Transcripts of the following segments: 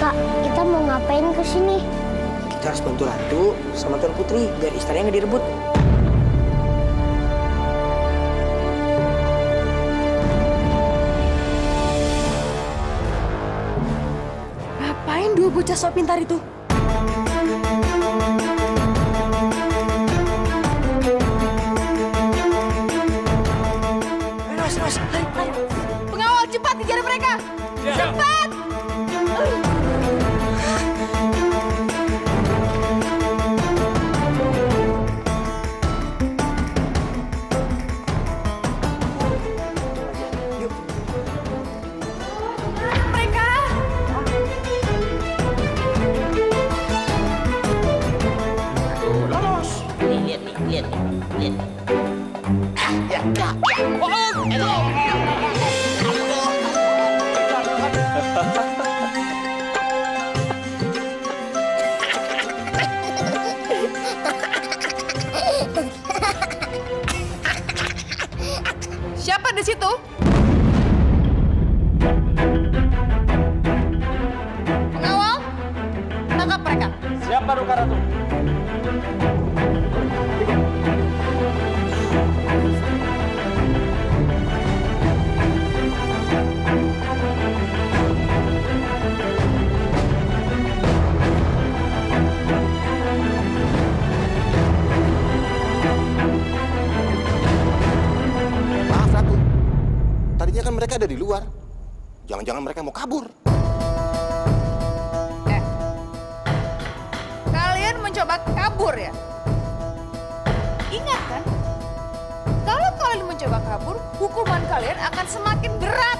Kak, kita mau ngapain ke sini? Kita harus bantu Ratu sama Tuan Putri biar istananya nggak direbut. Ngapain dua bocah sok pintar itu? Mas. Pengawal, cepat kejar mereka! Cepat! Yuk. Mereka! Lolos. Lihat nih. Siapa di situ? Pengawal, tangkap mereka. Siapa Ruka Ratu? Maaf Ratu, tadinya kan mereka ada di luar. Jangan-jangan mereka mau kabur. Kalian mencoba kabur ya? Ingat kan? Kalau kalian mencoba kabur, hukuman kalian akan semakin berat.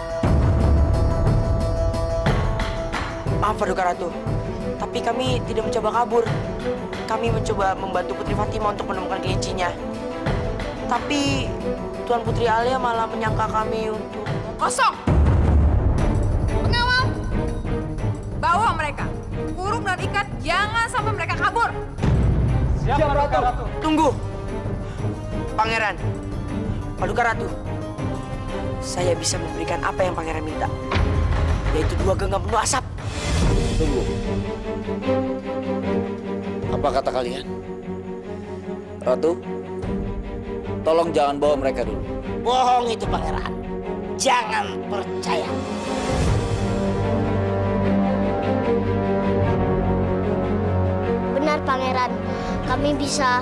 Maaf Paduka Ratu, tapi kami tidak mencoba kabur. Kami mencoba membantu Putri Fatima untuk menemukan kelincinya. Tapi Tuan Putri Alia malah menyangka kami untuk... Kosong! Pengawal, bawa mereka. Kurung dan ikat, jangan sampai mereka kabur. Siapa Ruka Ratu? Tunggu! Pangeran, Paduka Ratu, saya bisa memberikan apa yang Pangeran minta, yaitu 2 genggam penuh asap. Tunggu. Apa kata kalian? Ratu, tolong jangan bawa mereka dulu. Bohong itu pangeran. Jangan percaya. Benar pangeran, kami bisa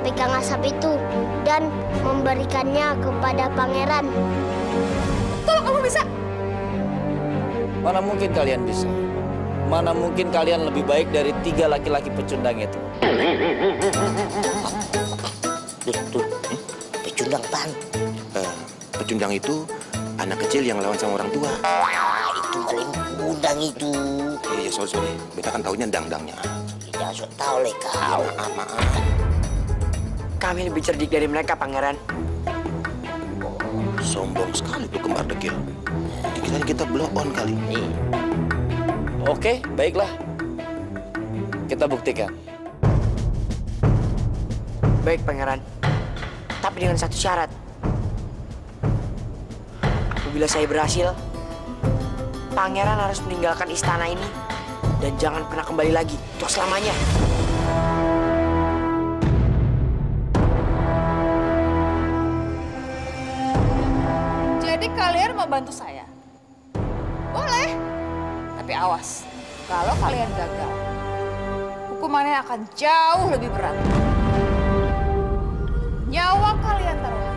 pegang asap itu dan memberikannya kepada pangeran. Kalau kamu bisa, Mana mungkin kalian bisa? Mana mungkin kalian lebih baik dari 3 laki-laki pecundang itu? Tuh. Pecundang pan. Pecundang itu anak kecil yang lawan sama orang tua. Itu paling udang itu. Iya, sorry. Beta kan taunya dangdangnya. Jangan sok tahu le kau. Maaf. Kami lebih cerdik dari mereka, Pangeran. Sombong sekali tuh kembar dekil. Dikira kita blow on kali. Oke, baiklah. Kita buktikan. Baik, Pangeran. Tapi dengan satu syarat. Apabila saya berhasil, Pangeran harus meninggalkan istana ini dan jangan pernah kembali lagi untuk selamanya. jadi kalian mau bantu saya? Boleh. Tapi awas, kalau kalian gagal, hukumannya akan jauh lebih berat. Nyawa kalian taruhan.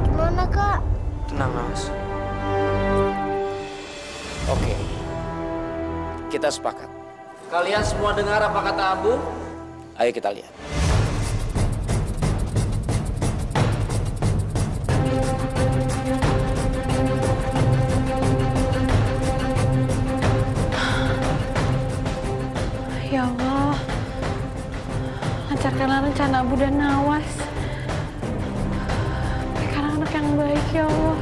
Gimana kak? Tenang, Mas. Oke. Kita sepakat. Kalian semua dengar apa kata Abu? Ayo kita lihat. Ya Allah, lancarkanlah rencana Abu dan Nawas. Berikan anak yang baik, ya Allah.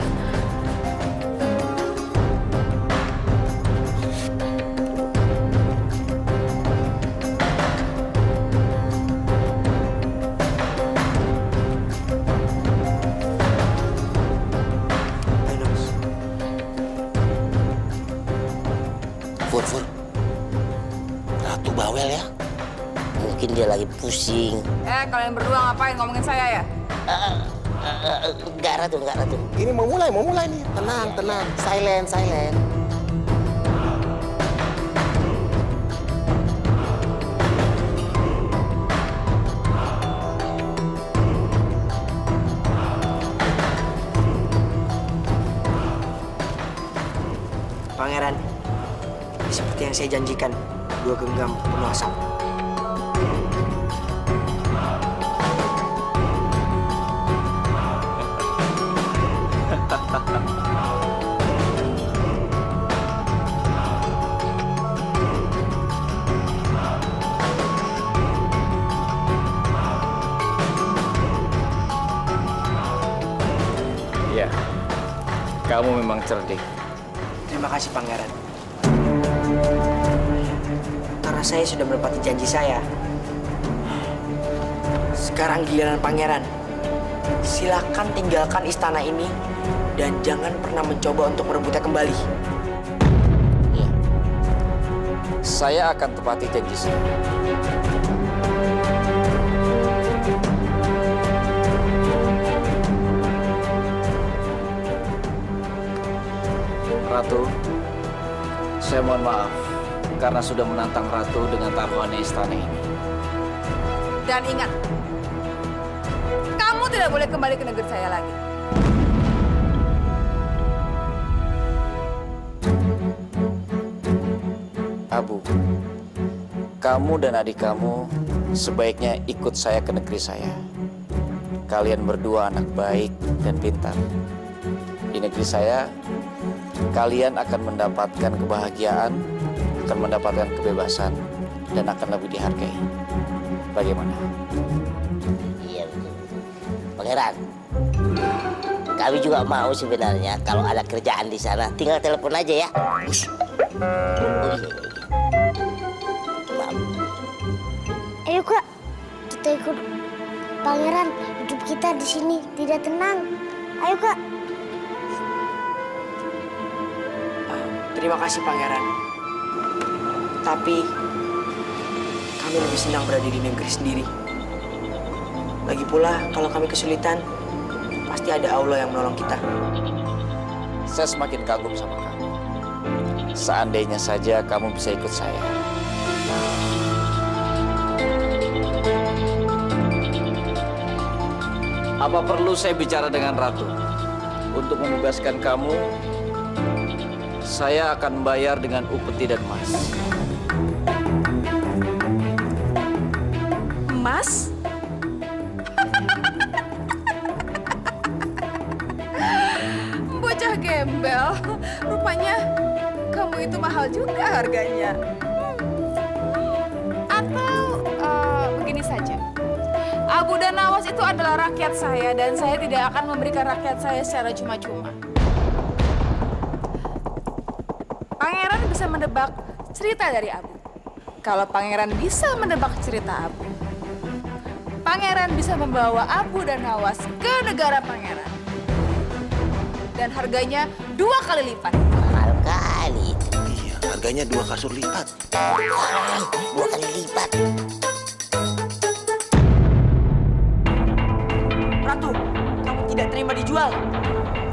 Fur. Ratu bawel ya. Mungkin dia lagi pusing. Kalian berdua ngapain ngomongin saya ya? Enggak, Ratu, enggak, Ratu. Ini mau mulai nih. Tenang, tenang. Silent, silent. Pangeran, seperti yang saya janjikan, 2 genggam penuh asap. Iya, kamu memang cerdik. Terima kasih, Pangeran. Karena saya sudah menepati janji saya. Sekarang giliran Pangeran. Silakan tinggalkan istana ini dan jangan pernah mencoba untuk merebutnya kembali. Iya. Saya akan tepati janji saya. Ratu, saya mohon maaf karena sudah menantang Ratu dengan taruhannya istana ini. Dan ingat, kamu tidak boleh kembali ke negeri saya lagi. Abu, kamu dan adik kamu sebaiknya ikut saya ke negeri saya. Kalian berdua anak baik dan pintar. Di negeri saya, kalian akan mendapatkan kebahagiaan, akan mendapatkan kebebasan, dan akan lebih dihargai. Bagaimana? Iya, betul. Pangeran, kami juga mau sebenarnya kalau ada kerjaan di sana, tinggal telepon aja ya. Ush. Oh iya. Maaf. Ayo Kak, kita ikut Pangeran. Hidup kita di sini tidak tenang. Ayo Kak. Terima kasih, Pangeran. Tapi kami lebih senang berada di negeri sendiri. Lagi pula, kalau kami kesulitan, pasti ada Allah yang menolong kita. Saya semakin kagum sama kamu. Seandainya saja kamu bisa ikut saya. Apa perlu saya bicara dengan Ratu untuk membebaskan kamu? Saya akan bayar dengan upeti dan emas. Mas? Bocah gembel. Rupanya kamu itu mahal juga harganya. Atau begini saja. Abu dan Nawas itu adalah rakyat saya dan saya tidak akan memberikan rakyat saya secara cuma-cuma. Pangeran bisa menebak cerita dari Abu. Kalau Pangeran bisa menebak cerita Abu, Pangeran bisa membawa Abu dan Nawas ke negara Pangeran. Dan harganya 2 kali lipat. Mahal kali. Iya, harganya 2 kasur lipat. 2 kali lipat. Ratu, kamu tidak terima dijual.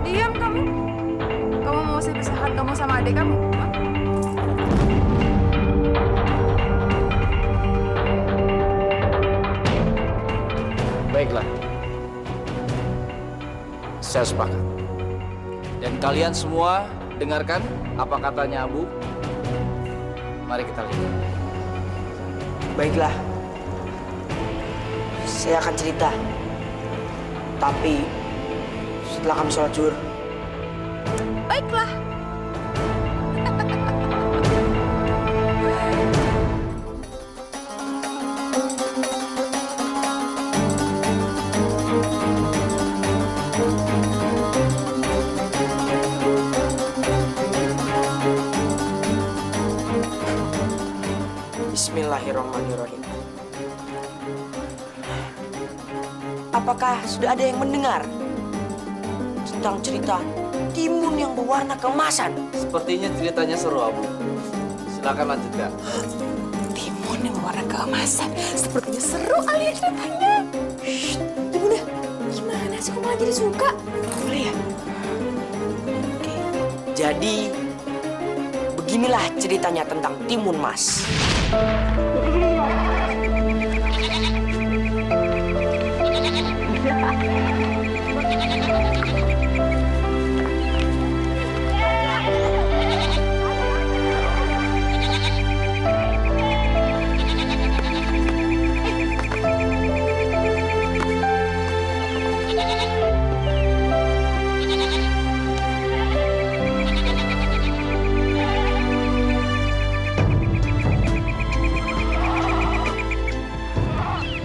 Diam kamu. Kamu mau saya pisahkan kamu sama adik kamu? Hah? Baiklah. Saya sepakat. Dan kalian semua dengarkan apa katanya Abu. Mari kita lihat. Baiklah. Saya akan cerita. Tapi setelah kami sholat zuhur. Baiklah. Bismillahirrahmanirrahim. Apakah sudah ada yang mendengar tentang cerita timun yang berwarna keemasan? Sepertinya ceritanya seru, Abu. Silakan lanjutkan. timun yang berwarna keemasan. Sepertinya seru Alia ceritanya. Shh, Bunda, gimana sih kok malah jadi suka? Boleh ya? Oke. Jadi beginilah ceritanya tentang timun mas.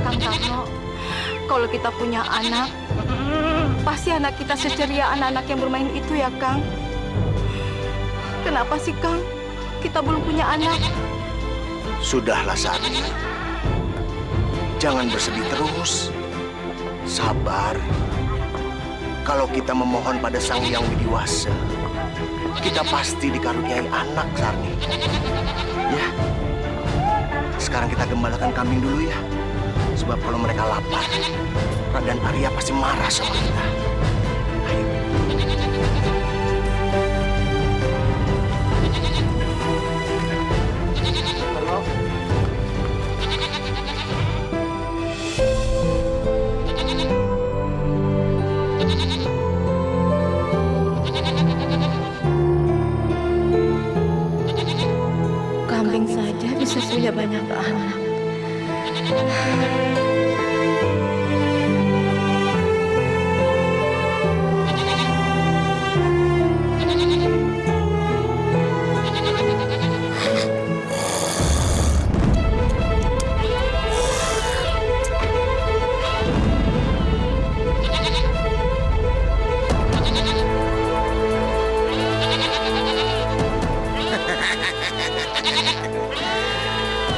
Kang Tarno, kalau kita punya anak, pasti anak kita seceria anak-anak yang bermain itu ya, Kang. Kenapa sih, Kang? Kita belum punya anak. Sudahlah, Sari. Jangan bersedih terus. Sabar. Kalau kita memohon pada Sang Hyang Widiwasa, kita pasti dikaruniai anak, Sarni. Ya. Sekarang kita gembalakan kambing dulu ya. Sebab kalau mereka lapar, Raden Arya pasti marah sama kita. Ayo. Kambing saja bisa punya banyak anak.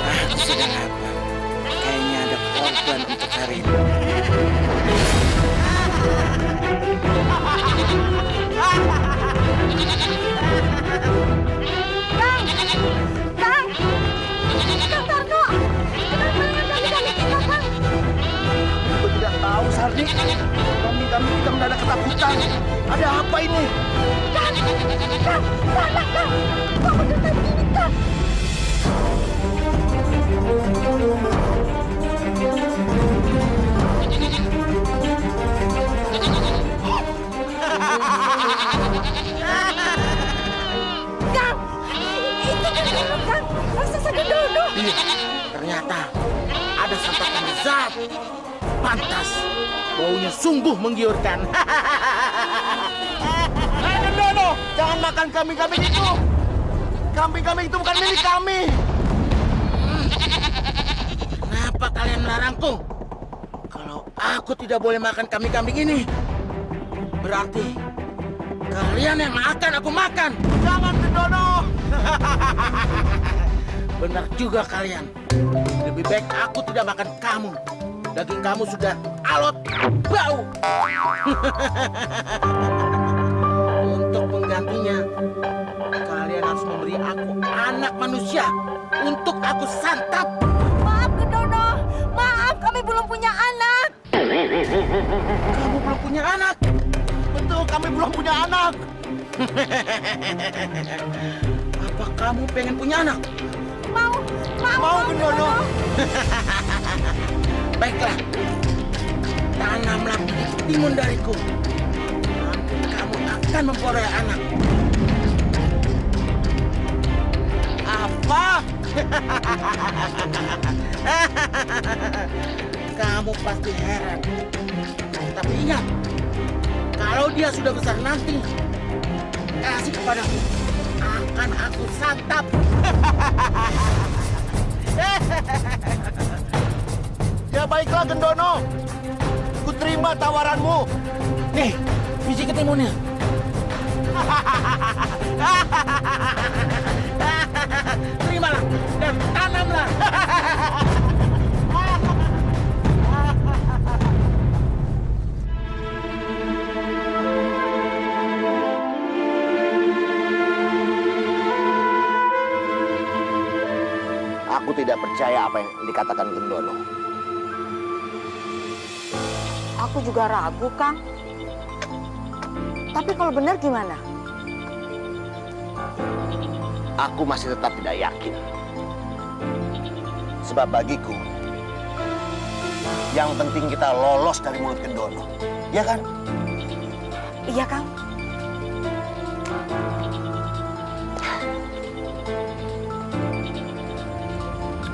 Aku sedang lapar. Kayaknya ada korban untuk hari ini. Aku tidak tahu, Sardi. Kami kita mendadak ketakutan. Ada apa ini? Iya, ternyata ada santapan zat. Pantas, baunya sungguh menggiurkan. Hei, Gendono, jangan makan kambing-kambing itu. Kambing-kambing itu bukan milik kami. Kenapa kalian melarangku? Kalau aku tidak boleh makan kambing-kambing ini, berarti kalian yang akan aku makan. Jangan, Gendono. Benar juga kalian. Lebih baik aku tidak makan kamu. Daging kamu sudah alot, bau. Untuk menggantinya, kalian harus memberi aku anak manusia untuk aku santap. Maaf, Gendono. Maaf, kami belum punya anak. Kamu belum punya anak? Betul, kami belum punya anak. Apa kamu pengen punya anak? Mau, Gendono. Baiklah, tanamlah bibit timun dariku. Nanti kamu akan memperoleh anak. Apa? Kamu pasti heran. Tapi ingat, kalau dia sudah besar nanti, kasih kepadaku. Akan aku santap. Ya baiklah, Gendono. Ku terima tawaranmu. Nih, biji ketimunnya. Terimalah dan tanamlah. Aku tidak percaya apa yang dikatakan Gendono. Aku juga ragu, Kang. Tapi kalau benar gimana? Aku masih tetap tidak yakin. Sebab bagiku, yang penting kita lolos dari mulut Gendono. Ya kan? Iya, Kang.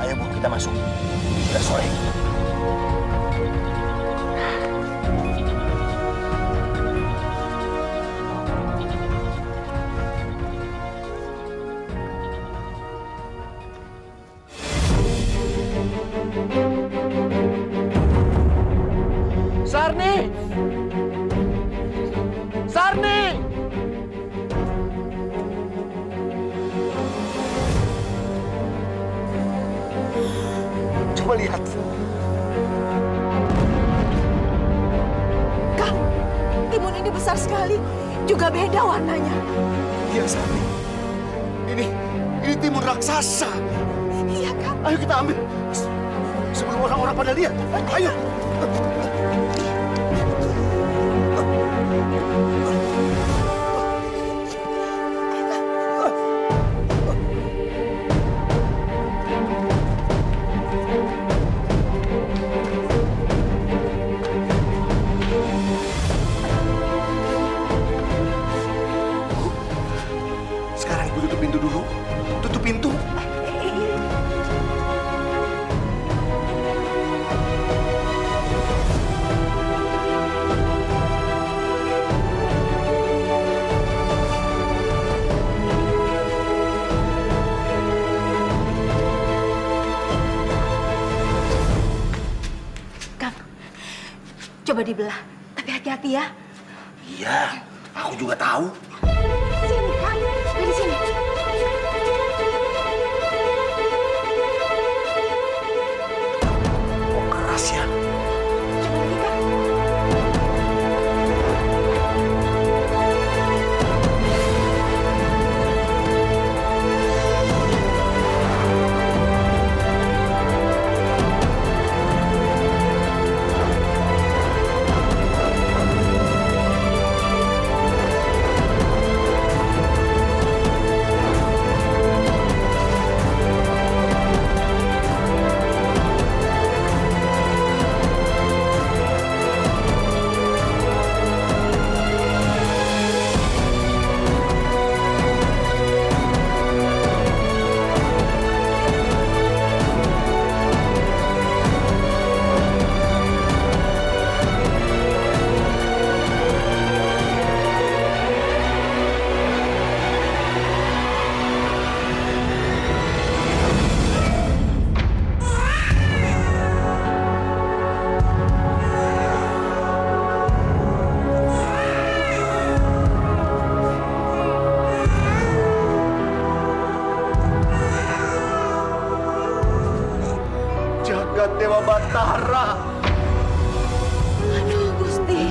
Ayo Bu, kita masuk. Sudah sore. Sarni! Sarni! Coba lihat. Kang, timun ini besar sekali. Juga beda warnanya. Iya, Sarni. Ini timun raksasa. Iya, Kang. Ayo kita ambil. Sebelum orang-orang pada lihat. Ayo. Sekarang Ibu tutup pintu dulu. Tutup pintu. Kang, coba dibelah. Tapi hati-hati ya. Iya, aku juga tahu. Sini, Kang. Dari sini. Oh, keras ya. Coba lagi, Kang. Jagat Dewa Batara. Aduh, Gusti.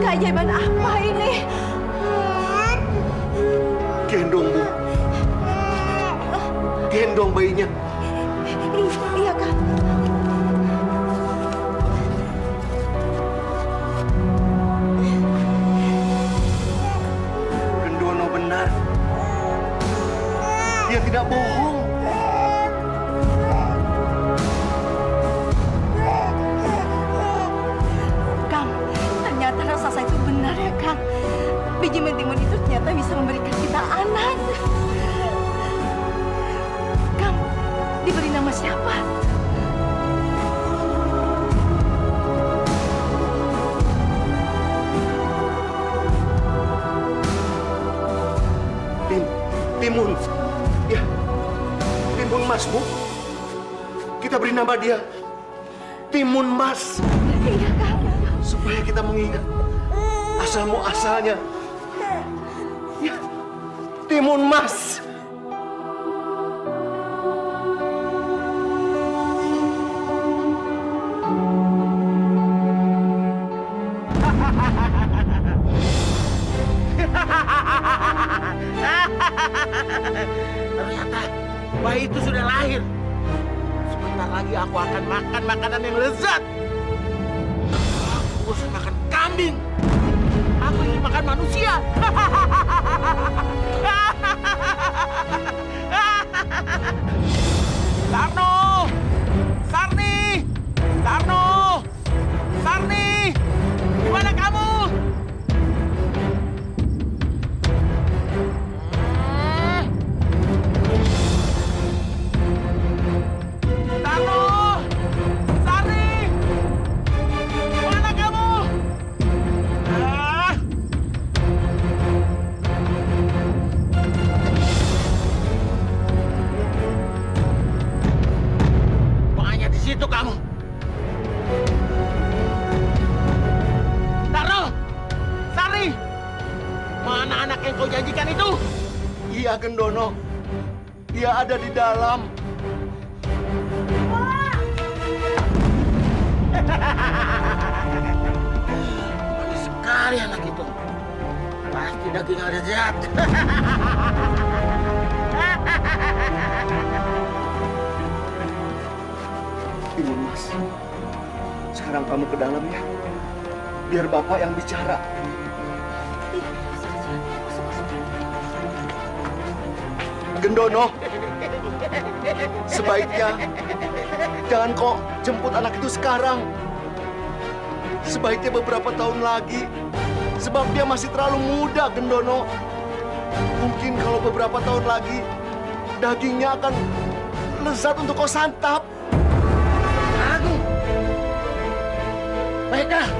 Keajaiban apa ini? Gendong, Bu. Gendong bayinya. Iya, Kang. Gendono benar. Dia tidak bohong. Kang, ternyata raksasa itu benar ya, Kang. Biji mentimun itu ternyata bisa memberikan kita anak. Kang, diberi nama siapa? Timun. Ya. Timun Mas, Bu. Kita beri nama dia Timun Mas. Iya, Kang. Supaya kita mengingat asal muasalnya. Ya. Timun Mas. Ternyata bayi itu sudah lahir. sebentar lagi aku akan makan makanan yang lezat. Aku bosan makan kambing. Aku ingin makan manusia. Sarno! Sarni! Sarno! Sarni! Di mana kamu? Sarno! Sarni! Di mana kamu? Ah! Makanya di situ kamu. Tarno! Sari! Mana anak yang kau janjikan itu? Iya, Gendono. Dia ada di dalam. Manis sekali anak itu. Pasti daging lezat. Timun Mas, sekarang kamu ke dalam ya. Biar Bapak yang bicara. Gendono, sebaiknya jangan kok jemput anak itu sekarang. Sebaiknya beberapa tahun lagi, sebab dia masih terlalu muda, Gendono. Mungkin kalau beberapa tahun lagi, dagingnya akan lezat untuk kau santap. Aduh. Baiklah,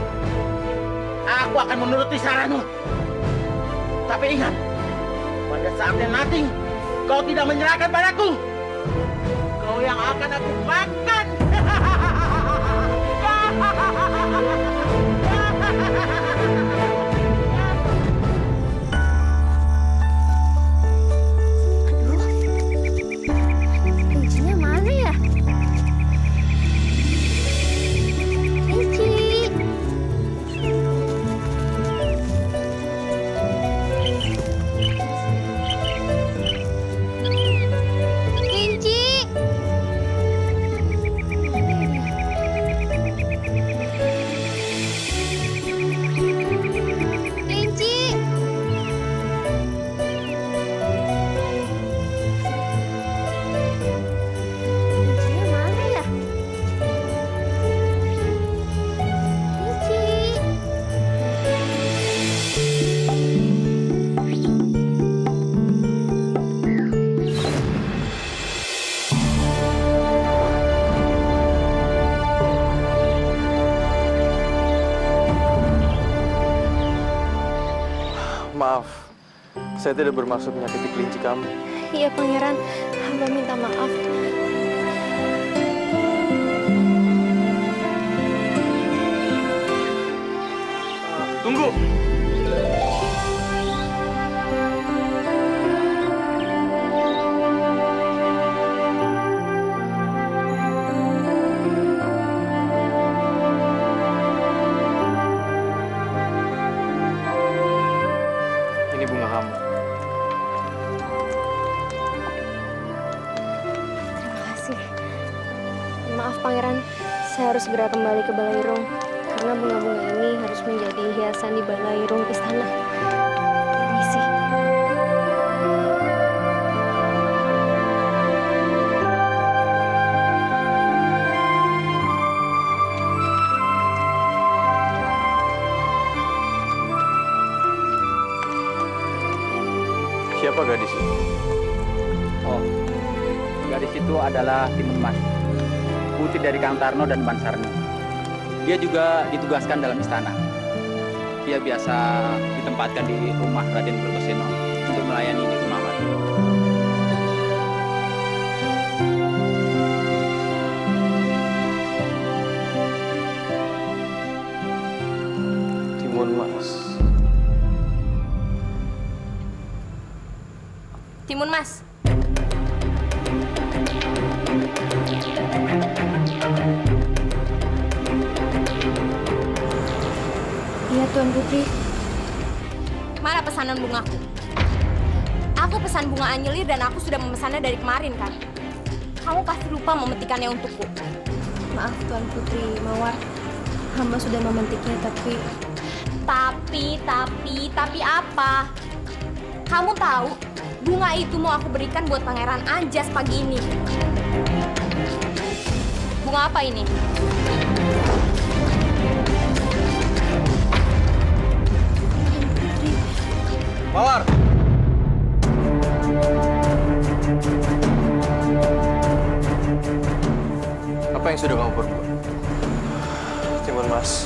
aku akan menuruti saranmu. Tapi ingat, pada saatnya nanti, kau tidak menyerahkan padaku. Kau yang akan aku makan. Kuncinya mana ya? Kunci. Kunci. Kunci. Kuncinya mana ya? Kunci. Maaf, saya tidak bermaksud menyakiti kelinci kamu. Iya, Pangeran. Hamba minta maaf. Tunggu! Ini bunga kamu. Terima kasih. Maaf, Pangeran. Saya harus segera kembali ke Balairung. Karena bunga-bunga ini harus menjadi hiasan di Balairung istana. Permisi. Siapa gadis itu? Oh, gadis itu adalah Timun Mas, putri dari Kang Tarno dan Ban Sarni. Dia juga ditugaskan dalam istana. Dia biasa ditempatkan di rumah Raden Kertoseno untuk melayani di Kemawar. Timun Mas. Timun Mas. Iya, Tuan Putri. Mana pesanan bungaku? Aku pesan bunga anyelir dan aku sudah memesannya dari kemarin, kan? kamu pasti lupa memetikannya untukku. Maaf Tuan Putri Mawar, hamba sudah memetiknya tapi Tapi apa? Kamu tahu, bunga itu mau aku berikan buat Pangeran Anjas pagi ini. Bunga apa ini? Mawar! Apa yang sudah kamu perbuat? Timun Mas.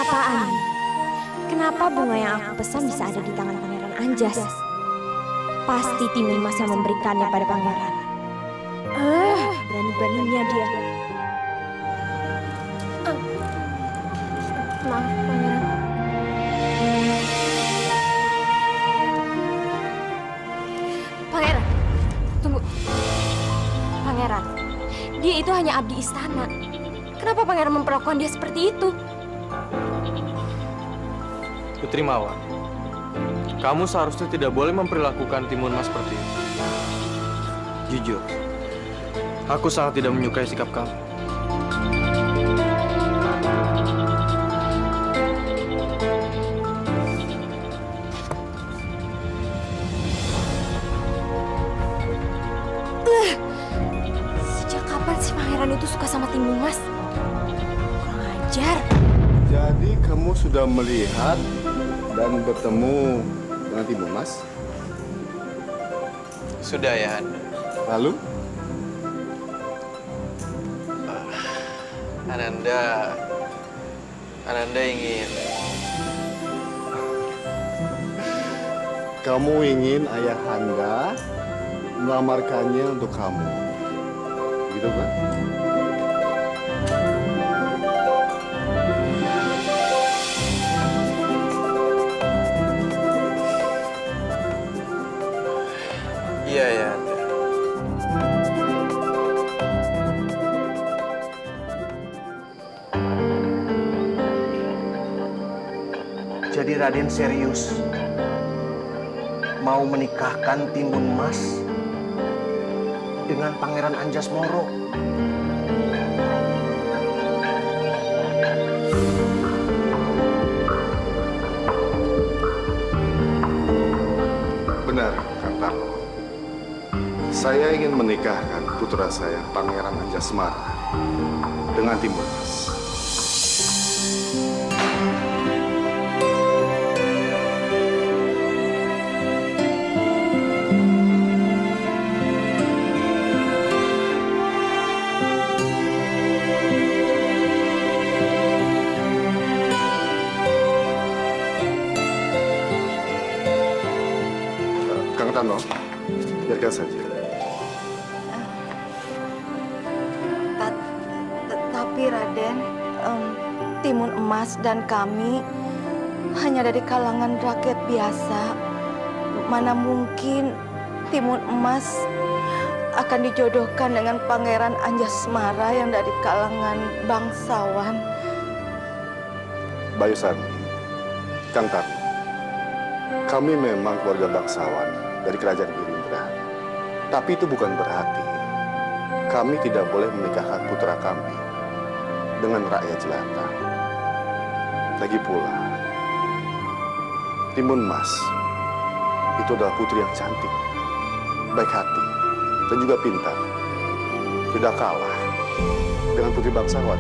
apa-apaan. Kenapa bunga yang aku pesan bisa ada di tangan Pangeran Anjas? Pasti Timun Mas yang memberikannya pada pangeran. Berani-beraninya dia. Maaf, Pangeran. Pangeran, tunggu. Pangeran, dia itu hanya abdi istana. Kenapa Pangeran memperlakukan dia seperti itu? Putri Mawar, kamu seharusnya tidak boleh memperlakukan Timun Mas seperti itu. Jujur, aku sangat tidak menyukai sikap kamu. Sejak kapan sih Pangeran itu suka sama Timun Mas? Kurang ajar. Jadi kamu sudah melihat dan bertemu dengan Timun Mas? Sudah ya, Anda. Lalu? Ananda ingin... Kamu ingin ayahanda melamarkannya untuk kamu. Begitu kan? Iya ya, Anda. Jadi Raden serius mau menikahkan Timun Mas dengan Pangeran Anjas Moro. Benar, Kang Tarno. Saya ingin menikahkan putra saya, Pangeran Anjasmara, dengan Timun Mas. Kang Tarno, biarkan saja. Tapi Raden, Timun Emas dan kami hanya dari kalangan rakyat biasa. Mana mungkin Timun Emas akan dijodohkan dengan Pangeran Anjasmara yang dari kalangan bangsawan. Bayu Sarmi, Kang Tarno, kami memang keluarga bangsawan dari kerajaan Girindra. Tapi itu bukan berarti kami tidak boleh menikahkan putra kami dengan rakyat jelata. Lagi pula, Timun Mas itu adalah putri yang cantik, baik hati, dan juga pintar. Tidak kalah dengan putri bangsawan.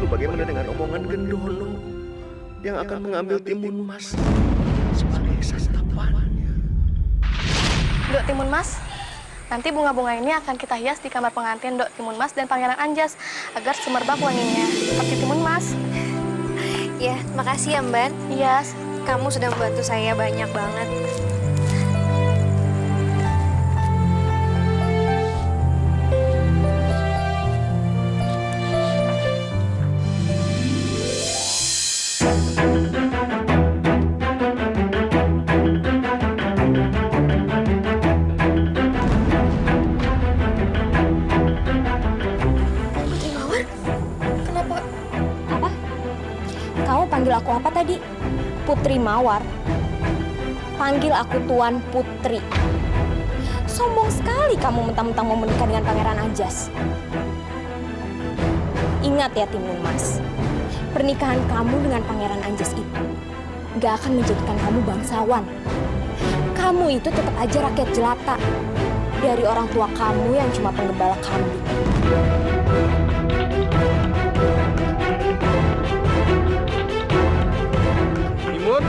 Bagaimana dengan omongan Gendolo yang akan mengambil Timun Mas sebagai santapannya? Dok Timun Mas, nanti bunga-bunga ini akan kita hias di kamar pengantin Dok Timun Mas dan Pangeran Anjas agar semerbak wanginya seperti Timun Mas. Ya, makasih ya Mbak. Iya. Kamu sudah membantu saya banyak banget. Putri Mawar? Kenapa? Apa? Kamu panggil aku apa tadi? Putri Mawar? Panggil aku Tuan Putri. Sombong sekali kamu mentang-mentang mau menikah dengan Pangeran Anjas. Ingat ya Timun Mas, pernikahan kamu dengan Pangeran Anjas itu gak akan menjadikan kamu bangsawan. Kamu itu tetap aja rakyat jelata dari orang tua kamu yang cuma penggembala kambing. Timun?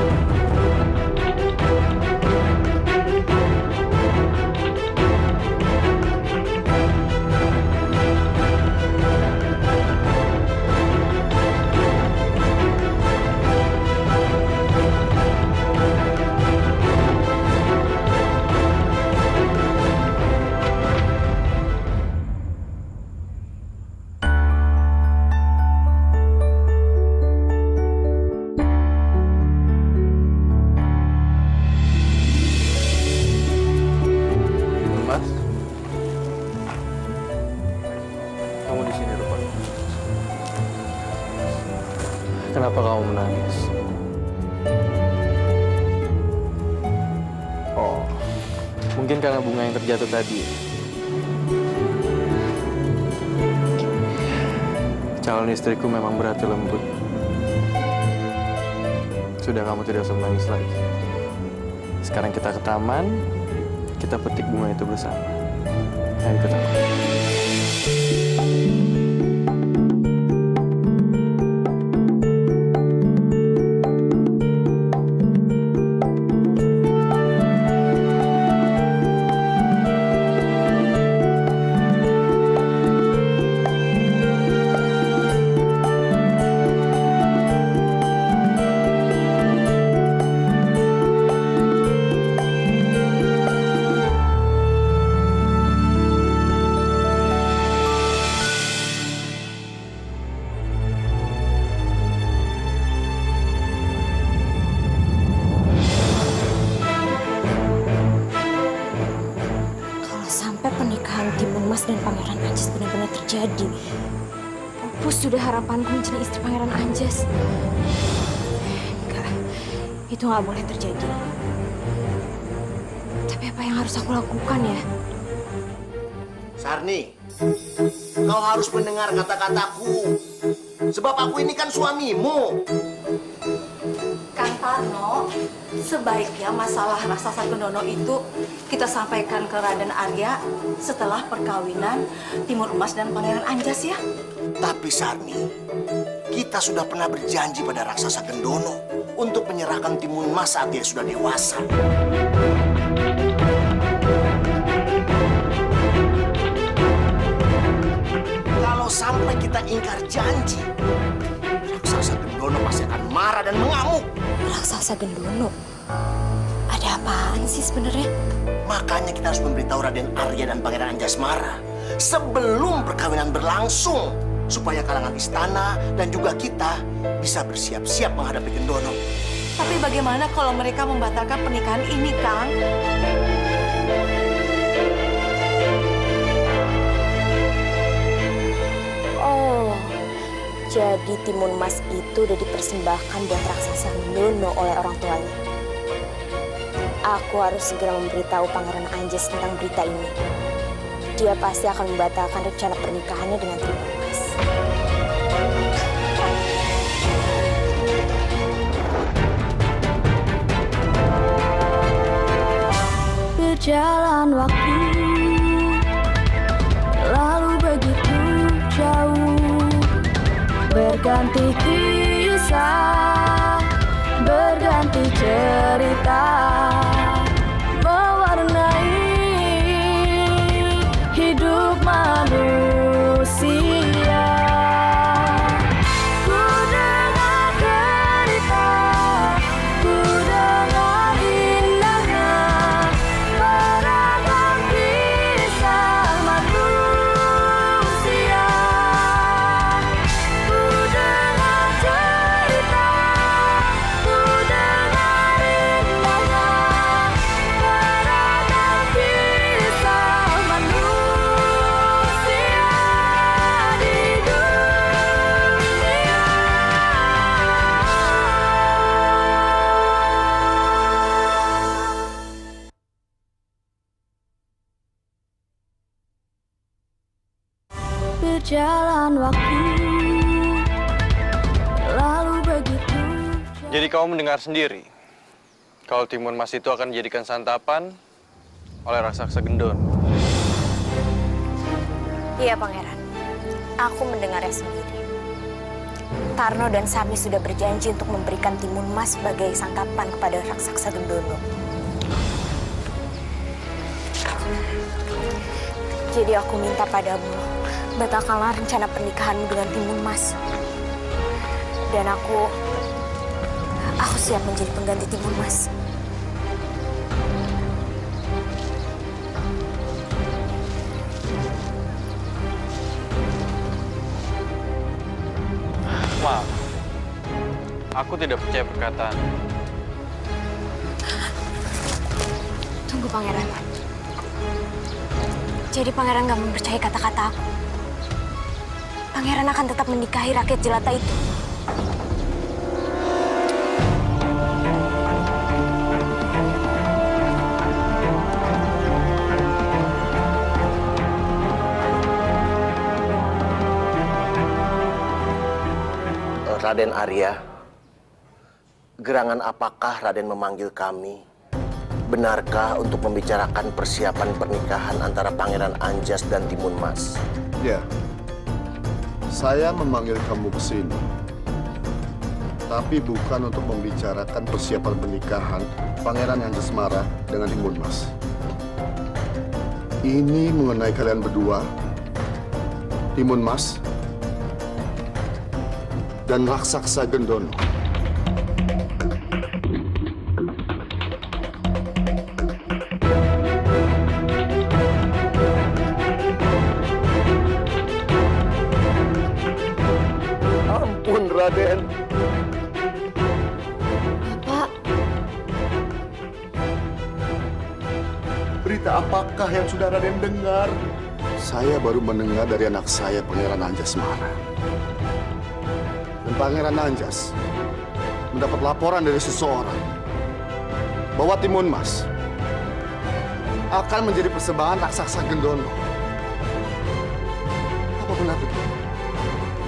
Mas? Kamu di sini rupanya. Kenapa kamu menangis? Oh, mungkin karena bunga yang terjatuh tadi. Calon istriku memang berhati lembut. Sudah, kamu tidak usah menangis lagi. Sekarang kita ke taman, kita petik bunga itu bersama. Ayo ikut aku. Timun Mas dan Pangeran Anjas benar-benar terjadi. Pupus sudah harapanku menjadi istri Pangeran Anjas. Enggak, itu nggak boleh terjadi. Tapi apa yang harus aku lakukan ya? Sarni, kau harus mendengar kata-kataku. Sebab aku ini kan suamimu. Kang Tarno, sebaiknya masalah raksasa Gendono itu kita sampaikan ke Raden Arya setelah perkawinan Timur Emas dan Pangeran Anjas ya. Tapi Sarni, kita sudah pernah berjanji pada raksasa Gendono untuk menyerahkan Timun Mas saat dia sudah dewasa. Kalau sampai kita ingkar janji, raksasa Gendono pasti akan marah dan mengamuk. Raksasa Gendono? Ada apaan sih sebenarnya? Makanya kita harus memberitahu Raden Arya dan Pangeran Anjasmara sebelum perkawinan berlangsung, supaya kalangan istana dan juga kita bisa bersiap-siap menghadapi Gendono. Tapi bagaimana kalau mereka membatalkan pernikahan ini, Kang? Oh, jadi Timun Mas itu udah dipersembahkan buat raksasa Gendono oleh orang tuanya. Aku harus segera memberitahu Pangeran Anjas tentang berita ini. Dia pasti akan membatalkan rencana pernikahannya dengan Timun Mas. Berjalan waktu, lalu begitu jauh, berganti kisah, berganti cerita, mewarnai hidup manusia. Ku dengarkan berjalan waktu, lalu begitu. Jadi kamu mendengar sendiri, kalau timun mas itu akan dijadikan santapan oleh raksasa gendon. Iya, Pangeran. Aku mendengarnya sendiri. Tarno dan Sami sudah berjanji untuk memberikan timun mas sebagai santapan kepada raksasa Gendono. Jadi aku minta padamu, batalkanlah rencana pernikahanmu dengan timun mas. Dan aku siap menjadi pengganti timun mas. Maaf, aku tidak percaya perkataan. Tunggu, Pangeran. Jadi Pangeran gak mempercayai kata-kata aku. Pangeran akan tetap menikahi rakyat jelata itu. Raden Arya, gerangan apakah Raden memanggil kami? Benarkah untuk membicarakan persiapan pernikahan antara Pangeran Anjas dan Timun Mas? Ya, saya memanggil kamu ke sini. Tapi bukan untuk membicarakan persiapan pernikahan Pangeran Anjasmara dengan Timun Mas. Ini mengenai kalian berdua, Timun Mas dan raksasa Gendono. Ampun, Raden. Bapak, Berita apakah yang sudah Raden dengar? Saya baru mendengar dari anak saya, Pangeran Anjasmara. Dan Pangeran Anjas mendapat laporan dari seseorang bahwa Timun Mas akan menjadi persembahan raksasa Gendono. Apa benar begitu?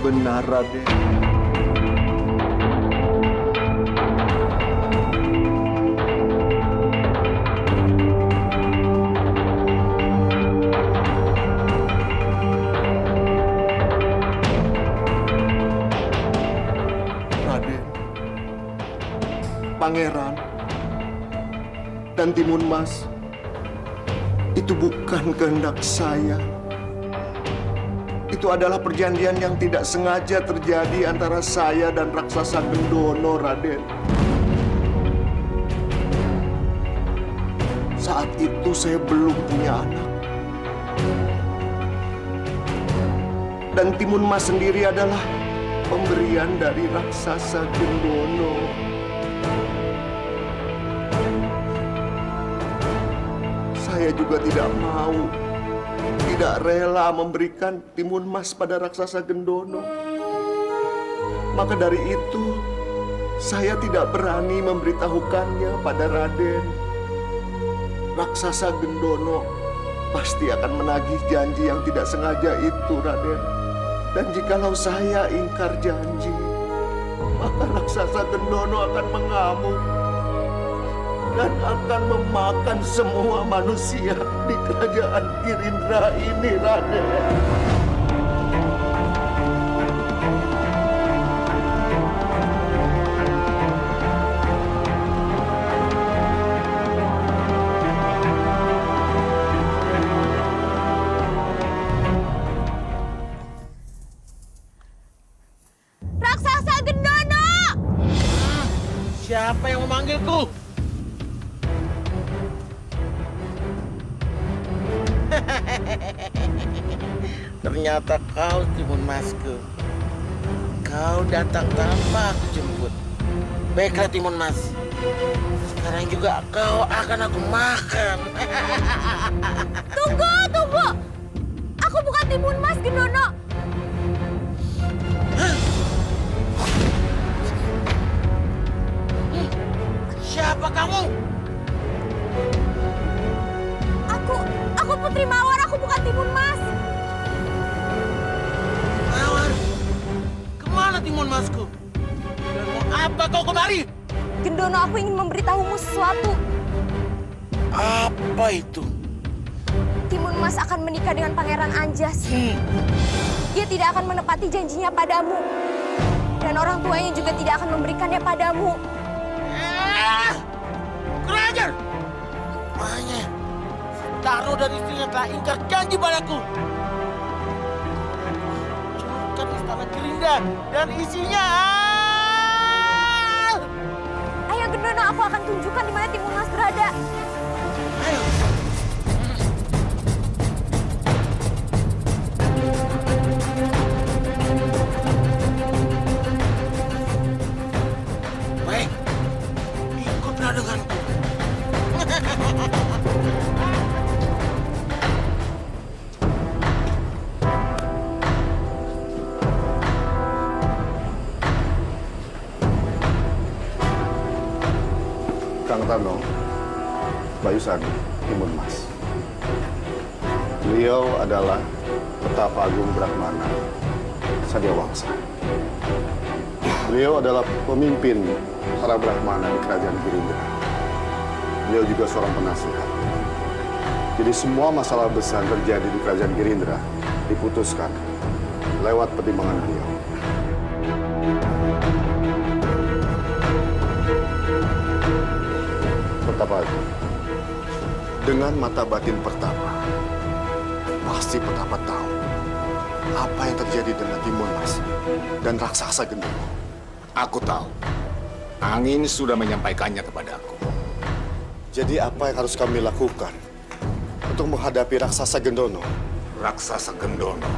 Benar, Raden. Pangeran dan Timun Mas itu bukan kehendak saya. Itu adalah perjanjian yang tidak sengaja terjadi antara saya dan raksasa Gendono, Raden. Saat itu saya belum punya anak. Dan Timun Mas sendiri adalah pemberian dari raksasa Gendono. Saya juga tidak mau, tidak rela memberikan Timun Mas pada raksasa Gendono. Maka dari itu, saya tidak berani memberitahukannya pada Raden. Raksasa Gendono pasti akan menagih janji yang tidak sengaja itu, Raden. Dan jikalau saya ingkar janji, maka raksasa Gendono akan mengamuk dan akan memakan semua manusia di kerajaan Girindra ini, Raden. Raksasa Gendono! Siapa yang memanggilku? Ternyata kau, Timun Masku. Kau datang tanpa aku jemput. Baiklah, Timun Mas. Sekarang juga kau akan aku makan. Tunggu, tunggu! Aku bukan Timun Mas, Gendono. Siapa kamu? Aku Putri Mawar, aku bukan Timun Mas. Timun Masku? Dan mau apa kau kemari? Gendono, aku ingin memberitahumu sesuatu. Apa itu? Timun Mas akan menikah dengan Pangeran Anjas. Dia tidak akan menepati janjinya padamu. Dan orang tuanya juga tidak akan memberikannya padamu. Kurang ajar! Makanya, Tarno dan istrinya telah ingkar janji padaku. Hancurkan istana Girinda dan isinya. Ayo Gendono, aku akan tunjukkan di mana Timun Mas berada. Ayo. Baik, ikutlah denganku. Kang Tarno, Bayu Sadi, Timun Mas. Beliau adalah Petapa Agung Brahmana Sadia Wangsa. Beliau adalah pemimpin para Brahmana di Kerajaan Girinda. Beliau juga seorang penasihat. Jadi semua masalah besar terjadi di Kerajaan Girindra diputuskan lewat pertimbangan beliau. Pertapa itu, dengan mata batin Pertapa, pasti Pertapa tahu apa yang terjadi dengan Timun Mas dan raksasa Gendono. Aku tahu. Angin sudah menyampaikannya kepadaku. Jadi apa yang harus kami lakukan untuk menghadapi raksasa Gendono? Raksasa Gendono.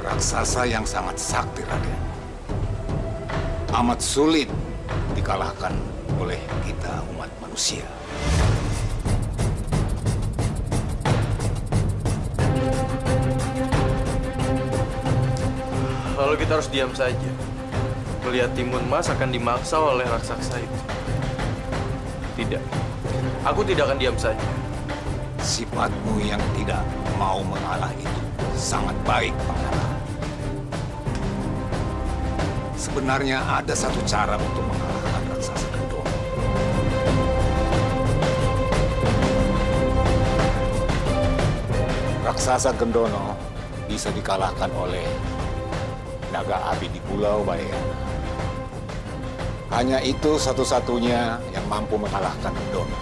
Raksasa yang sangat sakti, Raden. Amat sulit dikalahkan oleh kita umat manusia. Lalu kita harus diam saja, melihat Timun Mas akan dimaksa oleh raksasa itu. Tidak, aku tidak akan diam saja. Sifatmu yang tidak mau mengalah itu sangat baik, Pangeran. Sebenarnya ada satu cara untuk mengalahkan raksasa Gendono. Raksasa Gendono bisa dikalahkan oleh naga api di Pulau Balayana. Hanya itu satu-satunya yang mampu mengalahkan Gendono.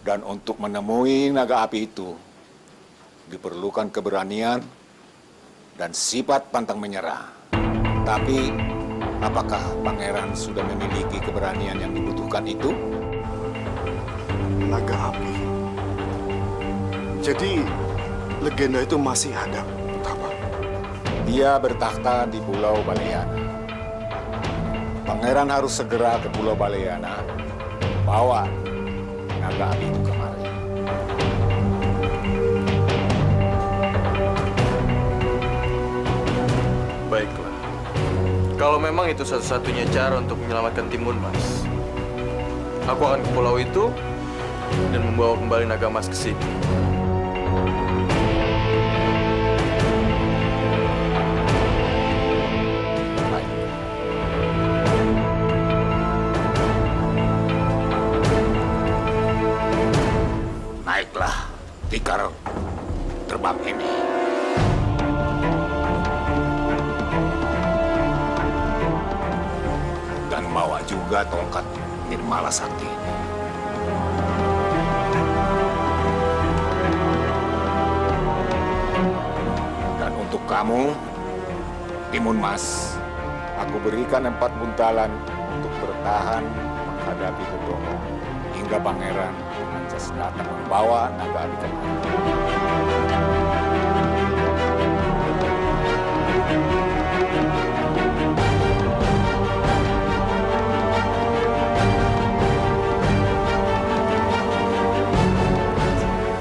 Dan untuk menemui naga api itu, diperlukan keberanian dan sifat pantang menyerah. Tapi, apakah Pangeran sudah memiliki keberanian yang dibutuhkan itu? Naga api. Jadi, legenda itu masih ada, Pertapa? Dia bertakhta di Pulau Balayana. Pangeran harus segera ke Pulau Balayana, bawa naga api itu kemari. Baiklah. Kalau memang itu satu-satunya cara untuk menyelamatkan Timun Mas, aku akan ke pulau itu dan membawa kembali naga emas ke sini. Naiklah tikar terbang ini. Dan bawa juga tongkat Nirmala Sakti ini. Dan untuk kamu, Timun Mas, aku berikan 4 buntalan untuk bertahan menghadapi Gendono hingga Pangeran Anjas datang membawa naga api kemari.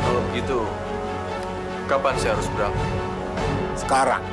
Kalau begitu, kapan saya harus berangkat? Sekarang.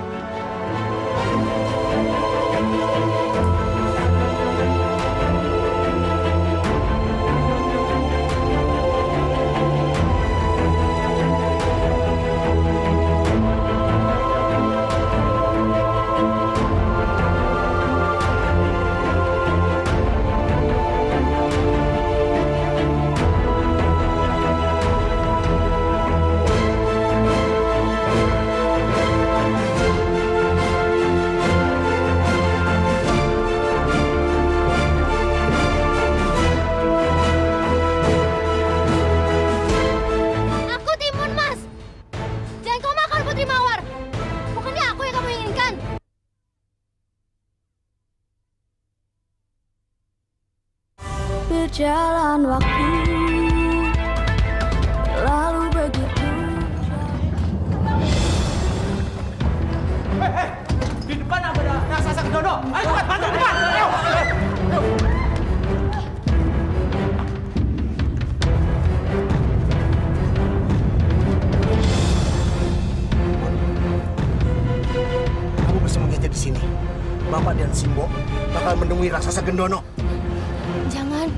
berjalan waktu lalu begitu. Di depan ada raksasa Gendono. Ayo cepat bantu depan. Ayo. Kamu bersembunyi di sini. Bapak dan Simbo bakal menemui raksasa Gendono. Jangan.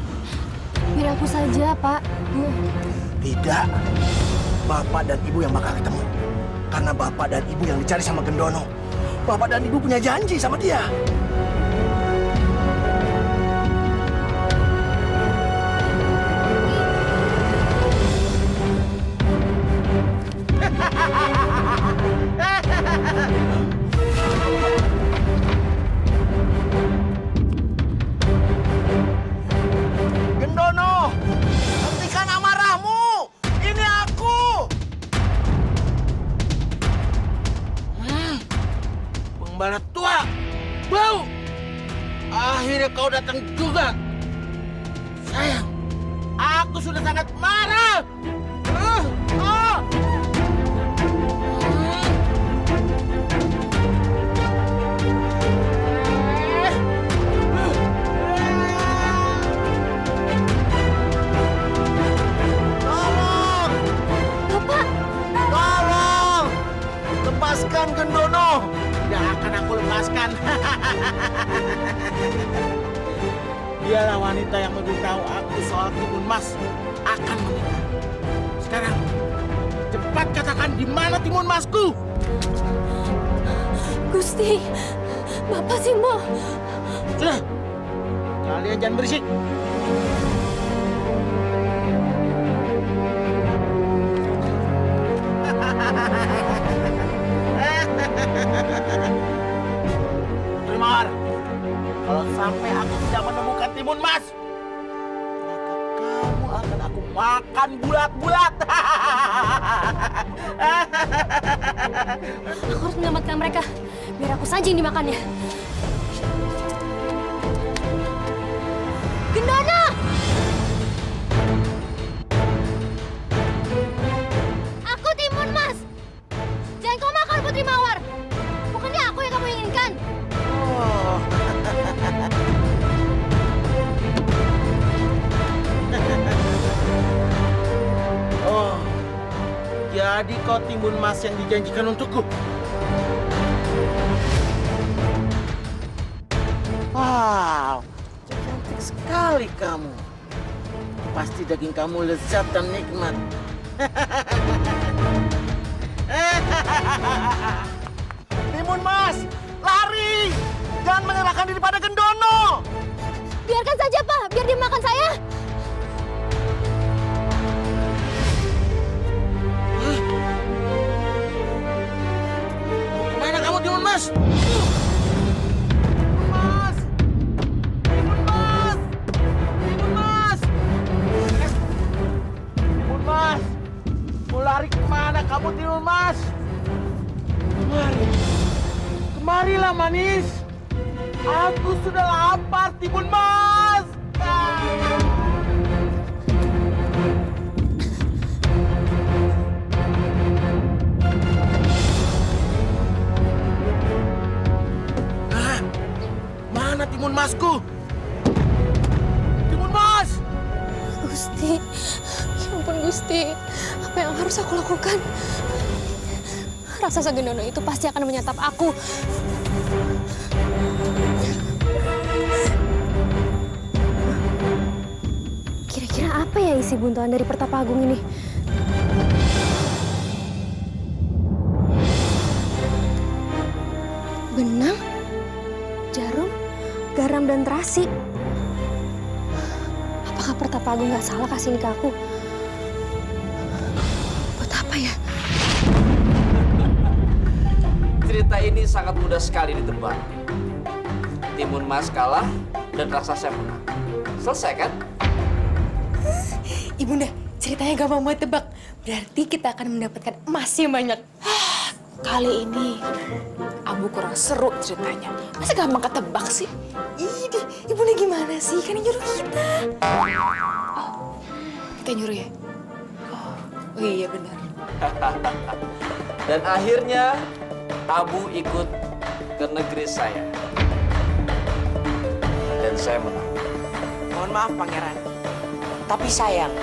Biar aku saja, Pak. Bu. Tidak. Bapak dan Ibu yang bakal ketemu. Karena Bapak dan Ibu yang dicari sama Gendono. Bapak dan Ibu punya janji sama dia. Gendono, hentikan amarahmu. Ini aku. Pembala tua, bau. Akhirnya kau datang juga. Sayang, aku sudah sangat marah. Tolong! Bapak! Tolong! Lepaskan Gendono! Tidak akan aku lepaskan. Dialah wanita yang memberitahu aku soal Timun Mas akan menikah. Sekarang, cepat katakan di mana Timun Masku? Gusti, Bapak Simbo. Sudah, kalian jangan berisik. Putri Mawar, kalau sampai aku tidak menemukan Timun Mas, maka kamu akan aku makan bulat-bulat. Aku harus menyelamatkan mereka. Biar aku saja yang dimakannya. Gendono! Aku Timun Mas. Jangan kau makan Putri Mawar. Bukannya aku yang kamu inginkan. Oh. Oh, jadi kau Timun Mas yang dijanjikan untukku? Wow, cantik sekali kamu. Pasti daging kamu lezat dan nikmat. Timun Mas, lari! Jangan menyerahkan diri pada Gendono! Biarkan saja, Pak. Biar dia makan saya. Kemana kamu, Timun Mas? Timun Mas! Timun Mas! Timun Mas! Timun Mas! Mau lari kemana kamu, Timun Mas? Kemari. Kemarilah, manis. Aku sudah lapar, Timun Mas. Mana Timun Masku? Timun Mas! Gusti. Ya ampun, Gusti. Apa yang harus aku lakukan? Raksasa Gendono itu pasti akan menyantap aku. Kira-kira apa ya isi buntuan dari Pertapa Agung ini? Benang, jarum, garam, dan terasi. Apakah Pertapa Agung nggak salah kasih ini ke aku? Buat apa ya? Cerita ini sangat mudah sekali ditebak. Timun Mas kalah dan raksasa menang. Selesai kan? Ibunda, ceritanya gampang banget tebak. Berarti kita akan mendapatkan emas yang banyak. Kali ini Abu kurang seru ceritanya. Masa gampang ketebak sih? Ih, Ibunda gimana sih? Kan yang nyuruh kita. Oh, kita nyuruh ya? Oh iya benar. Dan akhirnya Abu ikut ke negeri saya. Dan saya menang. Mohon maaf, Pangeran. Tapi sayang,